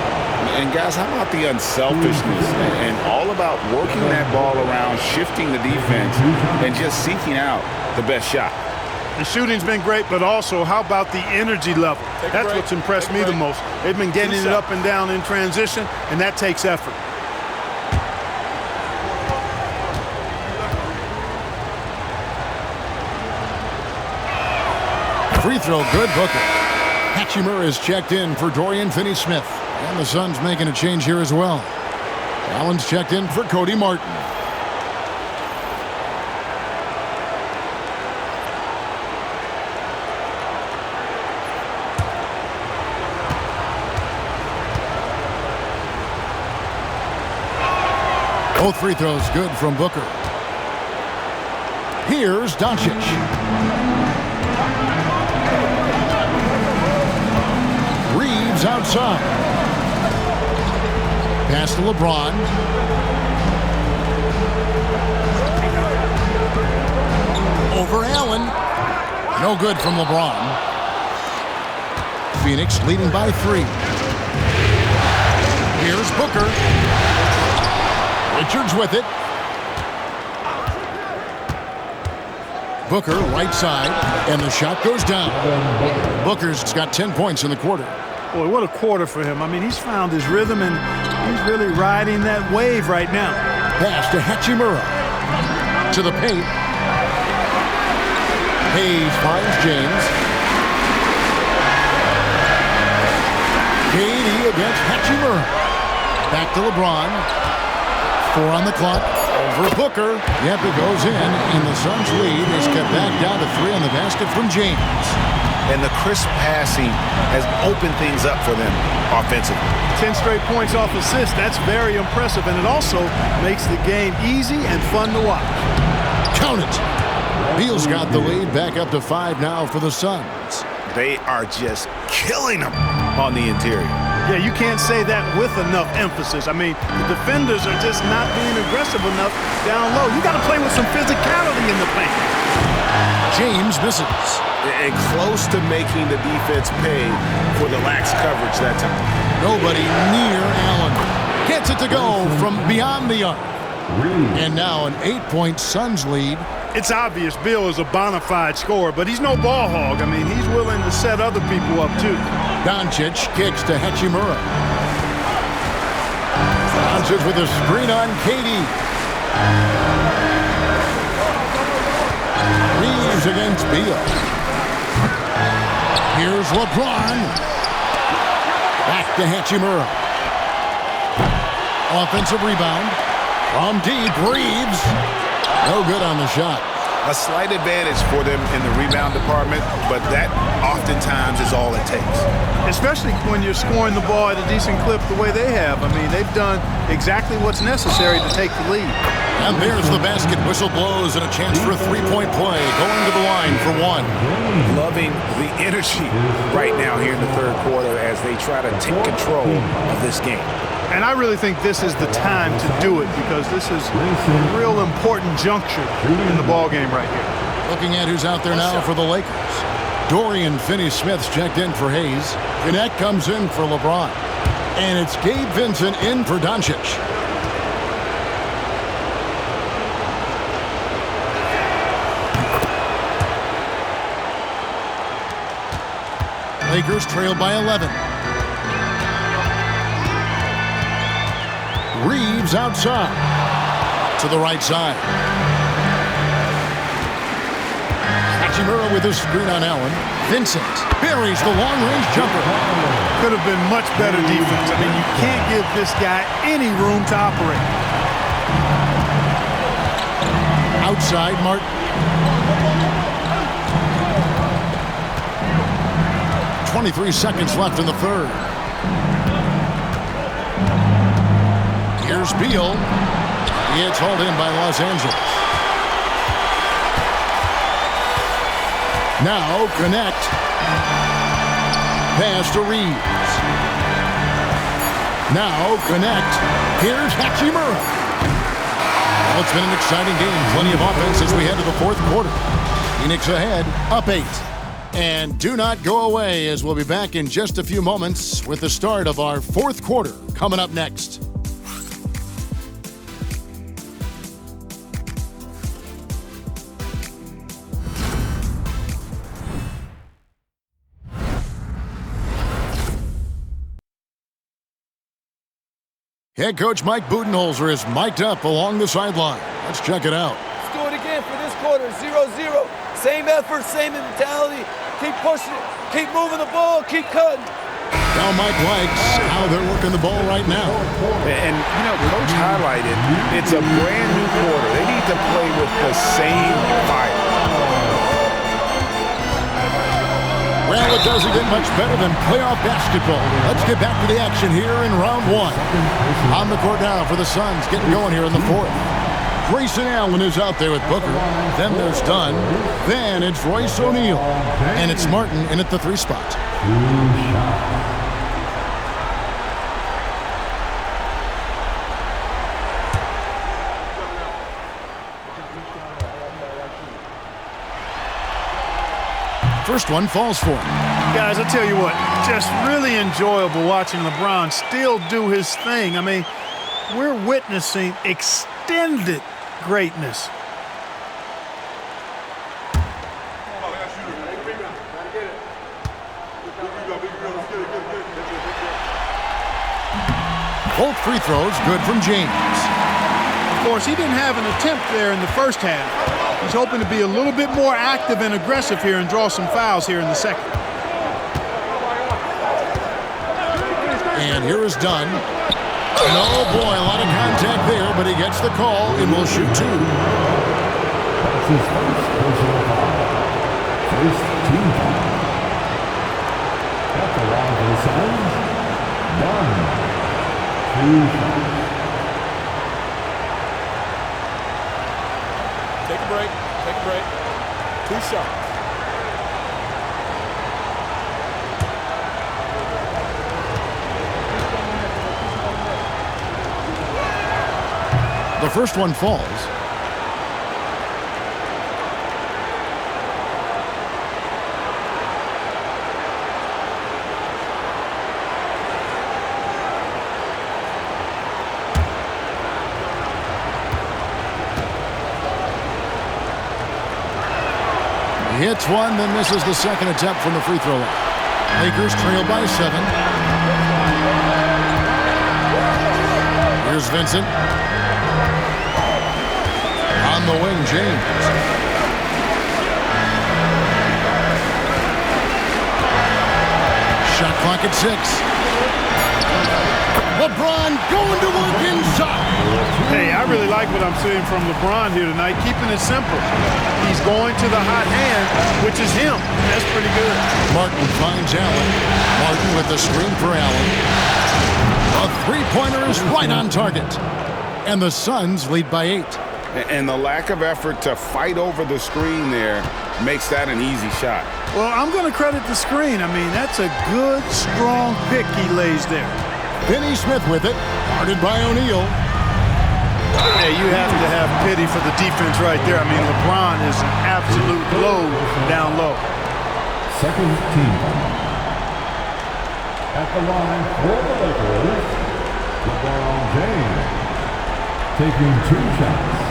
And guys, how about the unselfishness and all about working that ball around, shifting the defense, and just seeking out the best shot? The shooting's been great, but also how about the energy level? That's what's impressed me the most. They've been getting it up and down in transition, and that takes effort. Free throw, good. Booker. Hachimura is checked in for Dorian Finney-Smith. And the Suns making a change here as well. Allen's checked in for Cody Martin. Both free throws good from Booker. Here's Doncic. Reeves outside. Pass to LeBron. Over Allen. No good from LeBron. Phoenix leading by 3. Here's Booker. Richards with it. Booker right side, and the shot goes down. Booker's got 10 points in the quarter. Boy, what a quarter for him. I mean, he's found his rhythm, and he's really riding that wave right now. Pass to Hachimura. To the paint. Hayes finds James. KD against Hachimura. Back to LeBron. 4 on the clock. Over Booker. Yep, it goes in, and the Suns' lead is cut back down to 3 on the basket from James. And the crisp passing has opened things up for them offensively. 10 straight points off assists. That's very impressive, and it also makes the game easy and fun to watch. Count it. Beal's got the lead back up to 5 now for the Suns. They are just killing them on the interior. Yeah, you can't say that with enough emphasis. I mean, the defenders are just not being aggressive enough down low. You got to play with some physicality in the paint. James misses. And close to making the defense pay for the lax coverage that time. Nobody near Allen. Gets it to go from beyond the arc. And now an 8-point Suns lead. It's obvious Bill is a bona fide scorer, but he's no ball hog. I mean, he's willing to set other people up, too. Doncic kicks to Hachimura. Doncic with a screen on Katie. Reeves against Beal. Here's LeBron. Back to Hachimura. Offensive rebound. From deep, Reeves. No good on the shot. A slight advantage for them in the rebound department, but that oftentimes is all it takes. Especially when you're scoring the ball at a decent clip the way they have. I mean, they've done exactly what's necessary to take the lead. And there's the basket. Whistle blows and a chance for a three-point play. Going to the line for one. Loving the energy right now here in the third quarter as they try to take control of this game. And I really think this is the time to do it because this is a real important juncture in the ball game right here. Looking at who's out there now for the Lakers. Dorian Finney-Smith's checked in for Hayes. Gannett comes in for LeBron. And it's Gabe Vincent in for Doncic. Lakers trail by 11. Reeves outside to the right side. Hachimura with his screen on Allen. Vincent buries the long-range jumper. Could have been much better defense. I mean, you can't give this guy any room to operate. Outside, Martin. 23 seconds left in the third. Here's Beal. It's hauled in by Los Angeles. Now connect. Pass to Reeves. Now connect. Here's Hachimura. Well, it's been an exciting game. Plenty of offense as we head to the fourth quarter. Phoenix ahead, up 8. And do not go away as we'll be back in just a few moments with the start of our fourth quarter coming up next. Head coach Mike Budenholzer is mic'd up along the sideline. Let's check it out. Let's do it again for this quarter. 0-0. Same effort, same mentality. Keep pushing it. Keep moving the ball. Keep cutting. Now Mike likes how they're working the ball right now. And, you know, Coach highlighted it's a brand new quarter. They need to play with the same fire. Well, it doesn't get much better than playoff basketball. Let's get back to the action here in round one. On the court now for the Suns, getting going here in the fourth. Grayson Allen is out there with Booker. Then there's Dunn. Then it's Royce O'Neal. And it's Martin in at the 3 spot. First one falls for him. Guys, I'll tell you what, just really enjoyable watching LeBron still do his thing. I mean, we're witnessing extended greatness. Both free throws good from James. Of course, he didn't have an attempt there in the first half. He's hoping to be a little bit more active and aggressive here and draw some fouls here in the second. And here is Dunn. Oh boy, a lot of contact there, but he gets the call and will shoot 2. That's his first personal foul. First team foul. At the line for the Suns, Dunn. 2 fouls. Take a break. Take a break. 2 shots. first one falls. He hits one, then misses the second attempt from the free throw line. Lakers trail by 7. Here's Vincent. On the wing, James. Shot clock at 6. LeBron going to work inside. Hey, I really like what I'm seeing from LeBron here tonight, keeping it simple. He's going to the hot hand, which is him. That's pretty good. Martin finds Allen. Martin with the screen for Allen. A three-pointer is right on target. And the Suns lead by 8. And the lack of effort to fight over the screen there makes that an easy shot. Well, I'm going to credit the screen. I mean, that's a good, strong pick he lays there. Finney Smith with it, guarded by O'Neal. Yeah, you have to have pity for the defense right there. I mean, LeBron is an absolute load down low. Second team. At the line for the Lakers, LeBron James taking 2 shots.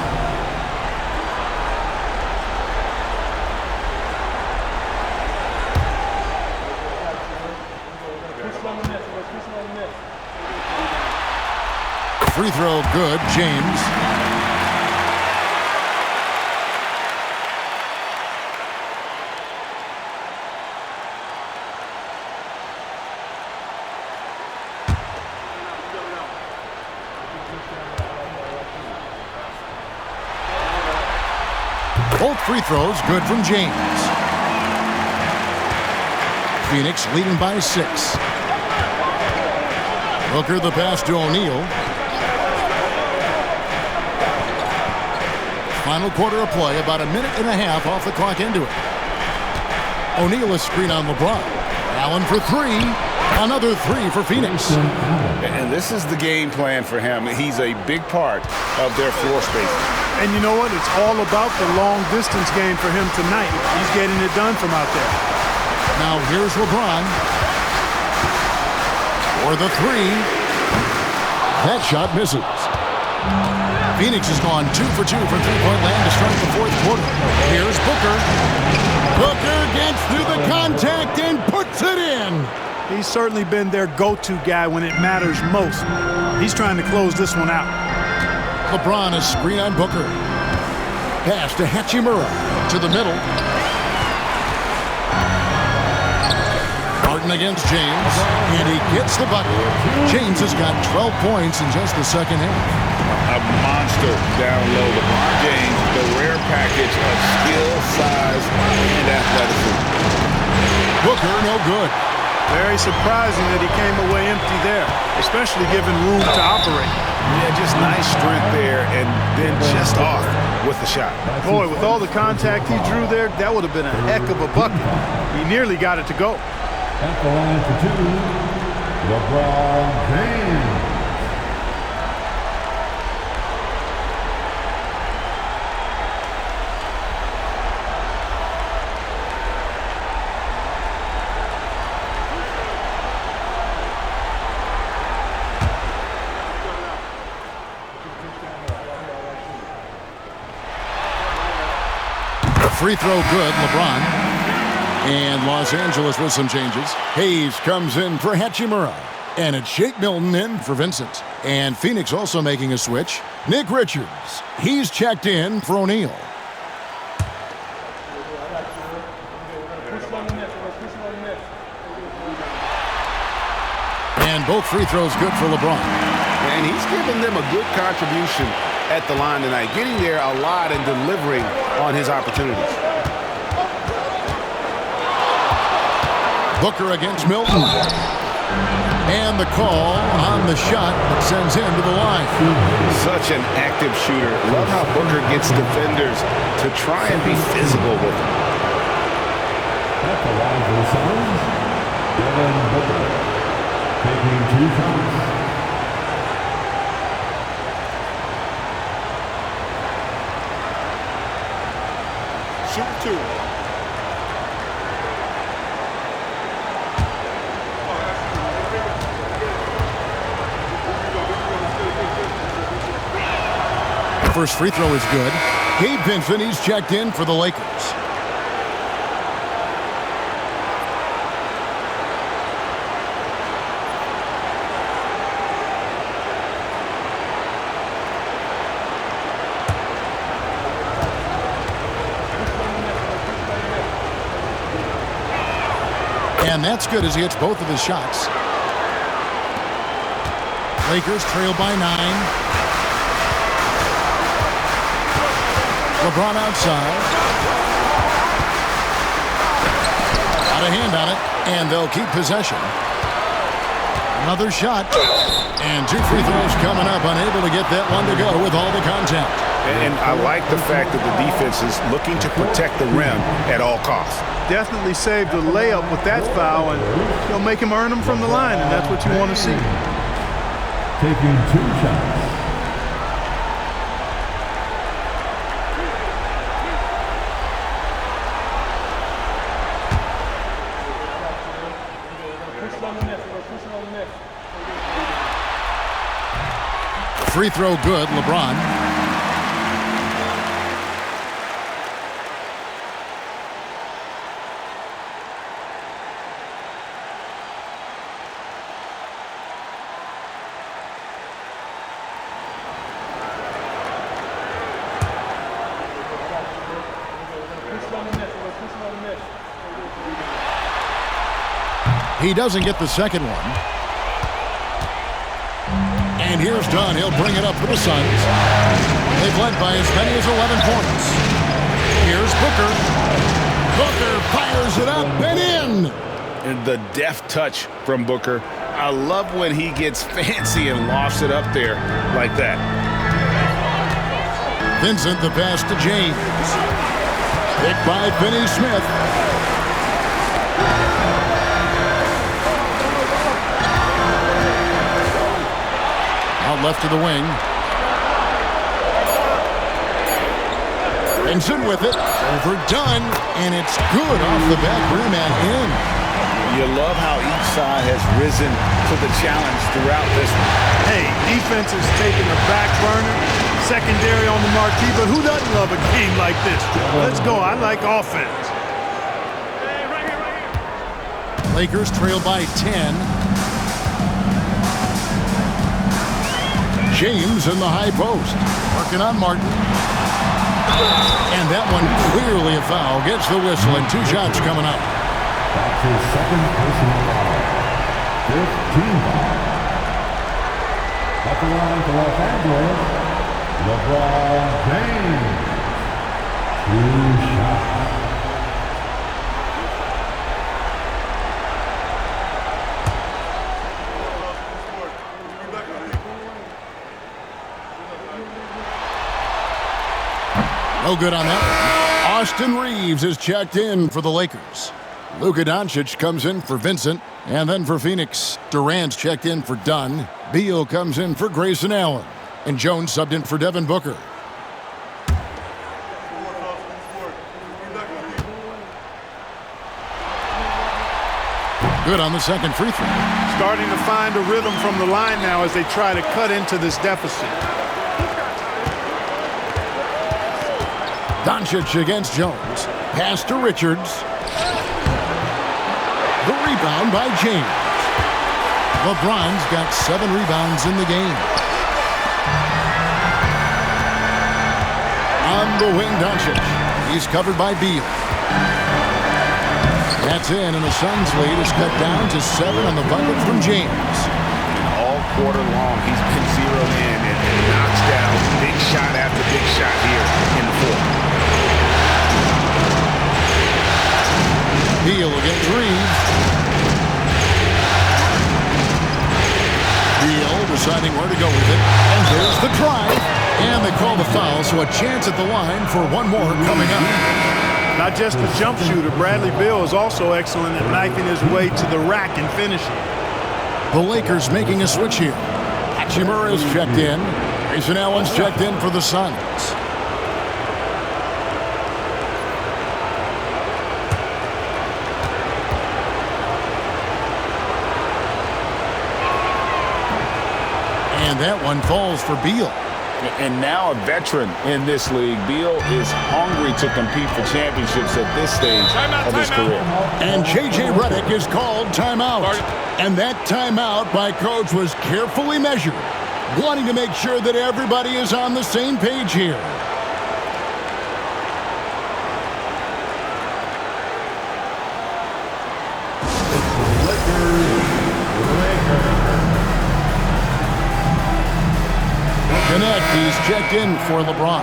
Free throw good, James. Both free throws good from James. Phoenix leading by 6. Booker the pass to O'Neal. Final quarter of play, about a minute and a half off the clock into it. O'Neal is screen on LeBron. Allen for 3. Another 3 for Phoenix. And this is the game plan for him. He's a big part of their floor space. And you know what? It's all about the long distance game for him tonight. He's getting it done from out there. Now here's LeBron. For the 3. That shot misses. Phoenix has gone 2 for 2 from three-point land to start the fourth quarter. Here's Booker. Booker gets through the contact and puts it in. He's certainly been their go-to guy when it matters most. He's trying to close this one out. LeBron is screen on Booker. Pass to Hachimura to the middle. Martin against James, and he gets the bucket. James has got 12 points in just the second half. A monster down low. LeBron James, the rare package of skill, size, and athleticism. Booker, no good. Very surprising that he came away empty there, especially given room to operate. Yeah, just nice strength there, and then just off with the shot. Boy, with all the contact he drew there, that would have been a heck of a bucket. He nearly got it to go. At the line for 2, LeBron James. Free throw good, LeBron. And Los Angeles with some changes. Hayes comes in for Hachimura. And it's Shake Milton in for Vincent. And Phoenix also making a switch. Nick Richards. He's checked in for O'Neal. And both free throws good for LeBron. And he's given them a good contribution at the line tonight, getting there a lot and delivering on his opportunities. Booker against Milton. And the call on the shot that sends him to the line. Such an active shooter. Love how Booker gets defenders to try and be physical with him. At the line for the Suns, Devin Booker taking 2 shots. 2. First free throw is good. Gabe Vincent, he's checked in for the Lakers. And that's good as he hits both of his shots. Lakers trail by 9. LeBron outside. Out of hand on it, and they'll keep possession. Another shot, and 2 free throws coming up, unable to get that one to go with all the contact. And I like the fact that the defense is looking to protect the rim at all costs. Definitely saved a layup with that foul, and you'll make him earn them from the line, and that's what you want to see. Taking 2 shots. Free throw good, LeBron. He doesn't get the second one. And here's Dunn. He'll bring it up for the Suns. They've led by as many as 11 points. Here's Booker. Booker fires it up and in. And the deft touch from Booker. I love when he gets fancy and lofts it up there like that. Vincent, the pass to James. Picked by Finney Smith. Out left to the wing. Vincent with it. Overdone. And it's good off the back rim and in. You love how each side has risen to the challenge throughout this one. Hey, defense is taking a back burner. Secondary on the marquee, but who doesn't love a game like this? Let's go. I like offense. Lakers trail by 10. James in the high post. Working on Martin. And that one clearly a foul. Gets the whistle and 2 shots coming up. That's his second personal foul. 15 foul. At the line for Los Angeles, LeBron James. 2 shots. No good on that one. Austin Reeves is checked in for the Lakers. Luka Doncic comes in for Vincent, and then for Phoenix, Durant's checked in for Dunn. Beal comes in for Grayson Allen, and Jones subbed in for Devin Booker. Good on the second free throw. Starting to find a rhythm from the line now as they try to cut into this deficit. Doncic against Jones. Pass to Richards. The rebound by James. LeBron's got 7 rebounds in the game. On the wing, Doncic. He's covered by Beal. That's in, and the Suns' lead is cut down to 7 on the bucket from James. And all quarter long, he's been zeroed in and knocks down big shot after big shot here in the fourth. Beal against Reeves. Beal deciding where to go with it. And there's the drive. And they call the foul, so a chance at the line for one more coming up. Not just a jump shooter, Bradley Beal is also excellent at knifing his way to the rack and finishing. The Lakers making a switch here. Hachimura is checked in. Grayson Allen's checked in for the Suns. And that one falls for Beal. And now a veteran in this league, Beal is hungry to compete for championships at this stage of his career. And J.J. Redick is called timeout. And that timeout by Coach was carefully measured, wanting to make sure that everybody is on the same page here. He's checked in for LeBron.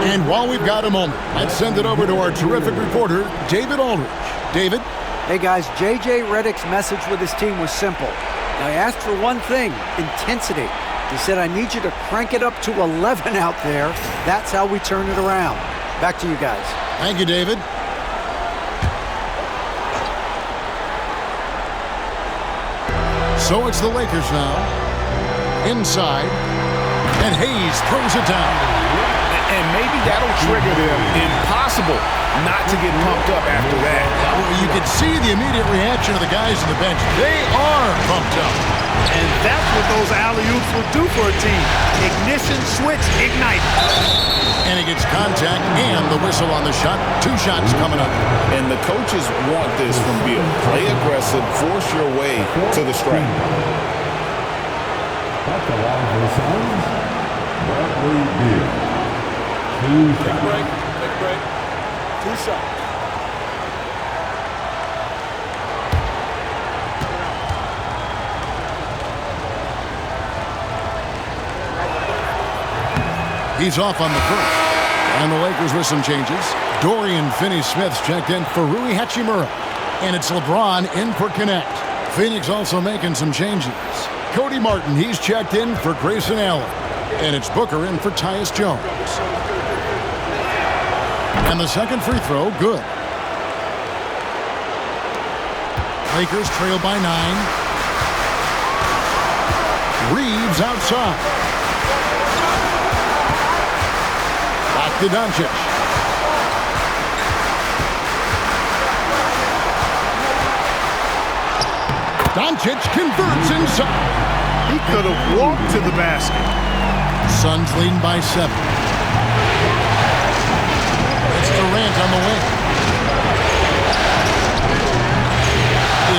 And while we've got a moment, let's send it over to our terrific reporter, David Aldridge. David? Hey guys, J.J. Redick's message with his team was simple. Now, he asked for one thing, intensity. He said, I need you to crank it up to 11 out there. That's how we turn it around. Back to you guys. Thank you, David. So it's the Lakers now. Inside. And Hayes throws it down. And maybe that'll trigger them. Impossible not to get pumped up after that. Well, you can see the immediate reaction of the guys on the bench. They are pumped up. And that's what those alley-oops will do for a team. Ignition, switch, ignite. And he gets contact and the whistle on the shot. 2 shots coming up. And the coaches want this from Beal. Play aggressive, force your way to the strike. That's a lot for the Suns. Bradley Beal. Take a break. Take a break. 2 shots. He's off on the first. And the Lakers with some changes. Dorian Finney-Smith's checked in for Rui Hachimura. And it's LeBron in for Connect. Phoenix also making some changes. Cody Martin, he's checked in for Grayson Allen. And it's Booker in for Tyus Jones. And the second free throw, good. Lakers trail by 9. Reeves outside. Back to Doncic. Doncic converts inside. He could have walked to the basket. Suns leading by 7. It's Durant on the wing.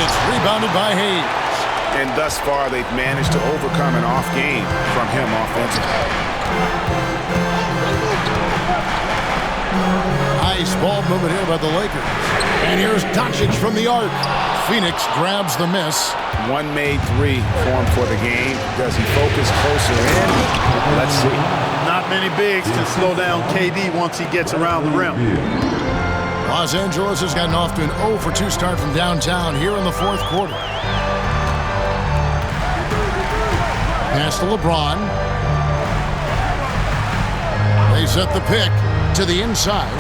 It's rebounded by Hayes. And thus far, they've managed to overcome an off game from him offensively. Nice ball movement here by the Lakers. And here's Doncic from the arc. Phoenix grabs the miss. 1 made 3 for him for the game. Does he focus closer in? Let's see. Not many bigs can slow down KD once he gets around the rim. Los Angeles has gotten off to an 0 for 2 start from downtown here in the 4th quarter. Pass to LeBron. They set the pick to the inside.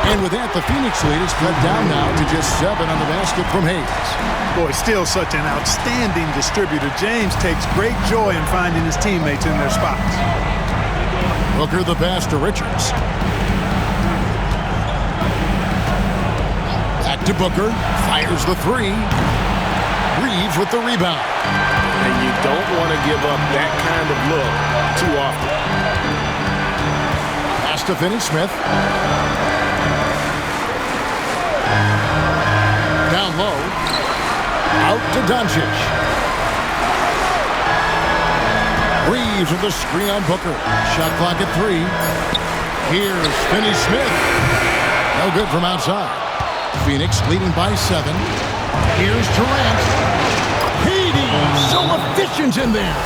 And with that, the Phoenix lead is cut down now to just 7 on the basket from Hayes. Boy, still such an outstanding distributor. James takes great joy in finding his teammates in their spots. Booker the pass to Richards. Back to Booker. Fires the 3. Reeves with the rebound. And you don't want to give up that kind of look too often. Pass to Finney-Smith. Down low. Out to Doncic. Reeves with the screen on Booker. Shot clock at 3. Here's Finney-Smith. No good from outside. Phoenix leading by 7. Here's Durant. Hades so efficient in there.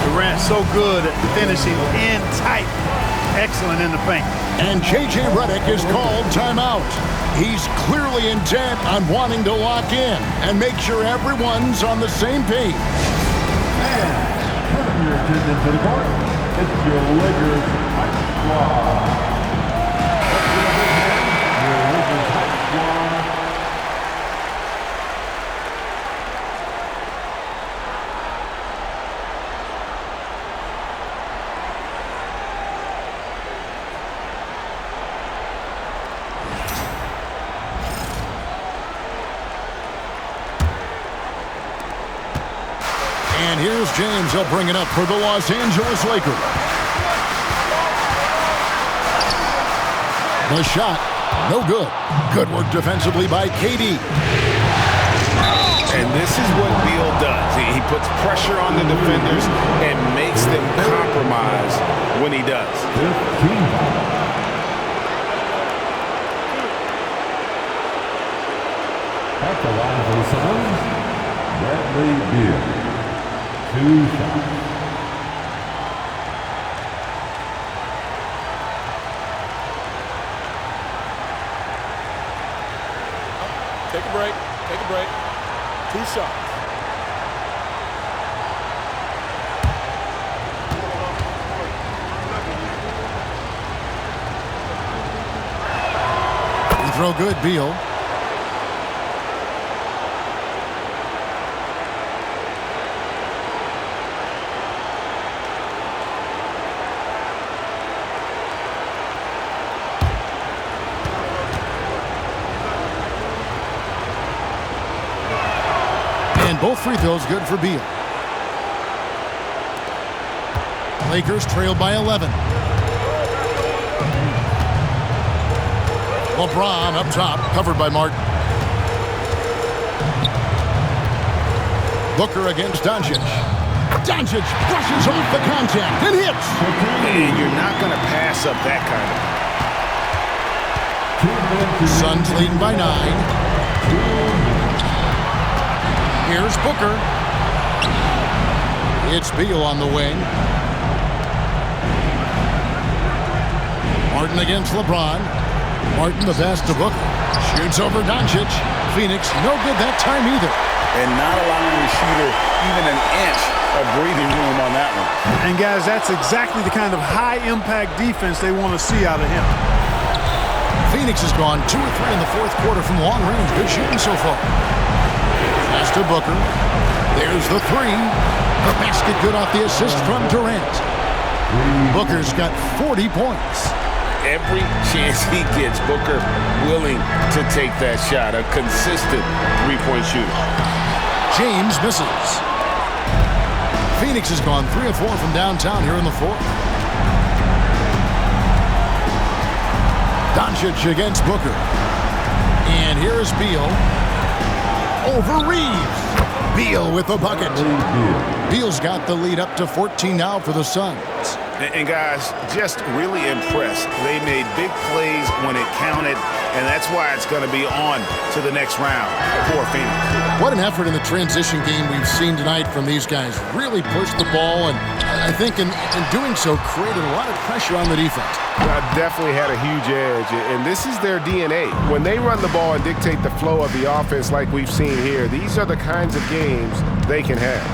Durant so good at finishing in tight. Excellent in the paint. And J.J. Redick is called timeout. He's clearly intent on wanting to lock in and make sure everyone's on the same page. And turn your attention to the court. It's your Lakers Hype Squad. Your Lakers Hype Squad. And here's James. He'll bring it up for the Los Angeles Lakers. The shot, no good. Good work defensively by KD. And this is what Beal does. He puts pressure on the defenders and makes them compromise when he does. At the line for the Suns, Bradley Beal. 2 shots. Take a break. Take a break. 2 shots. Free throw good, Beal. And both free throws good for Beal. Lakers trailed by 11. LeBron up top, covered by Martin. Booker against Doncic. Doncic brushes off the contact and hits. And you're not going to pass up that kind of. Suns leading by 9. Here's Booker. It's Beal on the wing. Martin against LeBron. Martin the pass to Booker. Shoots over Doncic. Phoenix no good that time either. And not allowing the shooter even an inch of breathing room on that one. And guys, that's exactly the kind of high-impact defense they want to see out of him. Phoenix has gone 2 or 3 in the fourth quarter from long range. Good shooting so far. Pass to Booker. There's the 3. The basket good off the assist from Durant. Booker's got 40 points. Every chance he gets, Booker willing to take that shot. A consistent three-point shooter. James misses. Phoenix has gone 3 of 4 from downtown here in the fourth. Doncic against Booker. And here's Beal. Over Reeves. Beal with the bucket. Beal's got the lead up to 14 now for the Suns. And guys, just really impressed. They made big plays when it counted, and that's why it's going to be on to the next round for Phoenix. What an effort in the transition game we've seen tonight from these guys. Really pushed the ball, and I think in doing so created a lot of pressure on the defense. Definitely had a huge edge, and this is their DNA. When they run the ball and dictate the flow of the offense like we've seen here, these are the kinds of games they can have.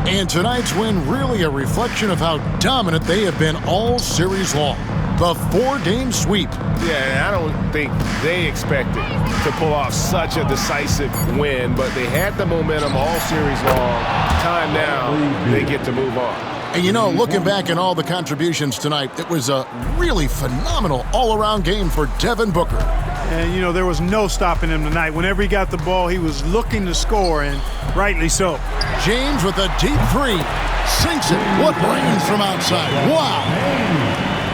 And tonight's win really a reflection of how dominant they have been all series long. The 4-game sweep. Yeah, I don't think they expected to pull off such a decisive win, but they had the momentum all series long. Time now, they get to move on. And you know, looking back at all the contributions tonight, it was a really phenomenal all-around game for Devin Booker. And, you know, there was no stopping him tonight. Whenever he got the ball, he was looking to score, and rightly so. James with a deep 3. Sinks it. What brains from outside. Wow.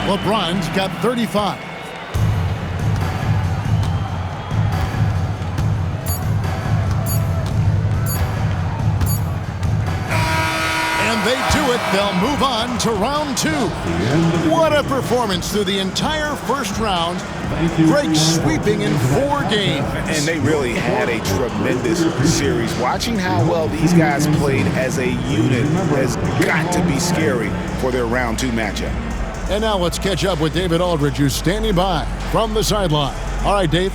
LeBron's got 35. And they do it. They'll move on to round 2. What a performance through the entire first round. Great sweeping in 4 games. And they really had a tremendous series. Watching how well these guys played as a unit has got to be scary for their round 2 matchup. And now let's catch up with David Aldridge, who's standing by from the sideline. All right, Dave.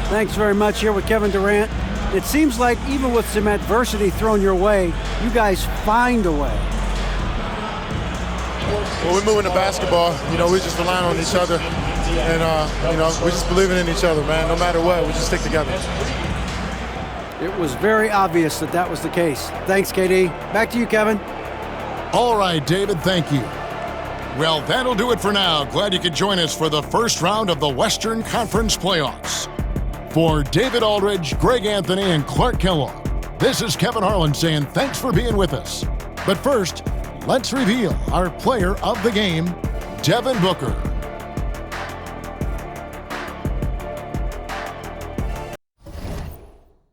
Thanks very much. Here with Kevin Durant. It seems like even with some adversity thrown your way, you guys find a way. Well, we're moving the basketball. You know, we just relying on each other. And, you know, we're just believing in each other, man. No matter what, we just stick together. It was very obvious that that was the case. Thanks, KD. Back to you, Kevin. All right, David, thank you. Well, that'll do it for now. Glad you could join us for the first round of the Western Conference playoffs. For David Aldridge, Greg Anthony, and Clark Kellogg, This is Kevin Harlan saying thanks for being with us. But first, let's reveal our player of the game, Devin Booker.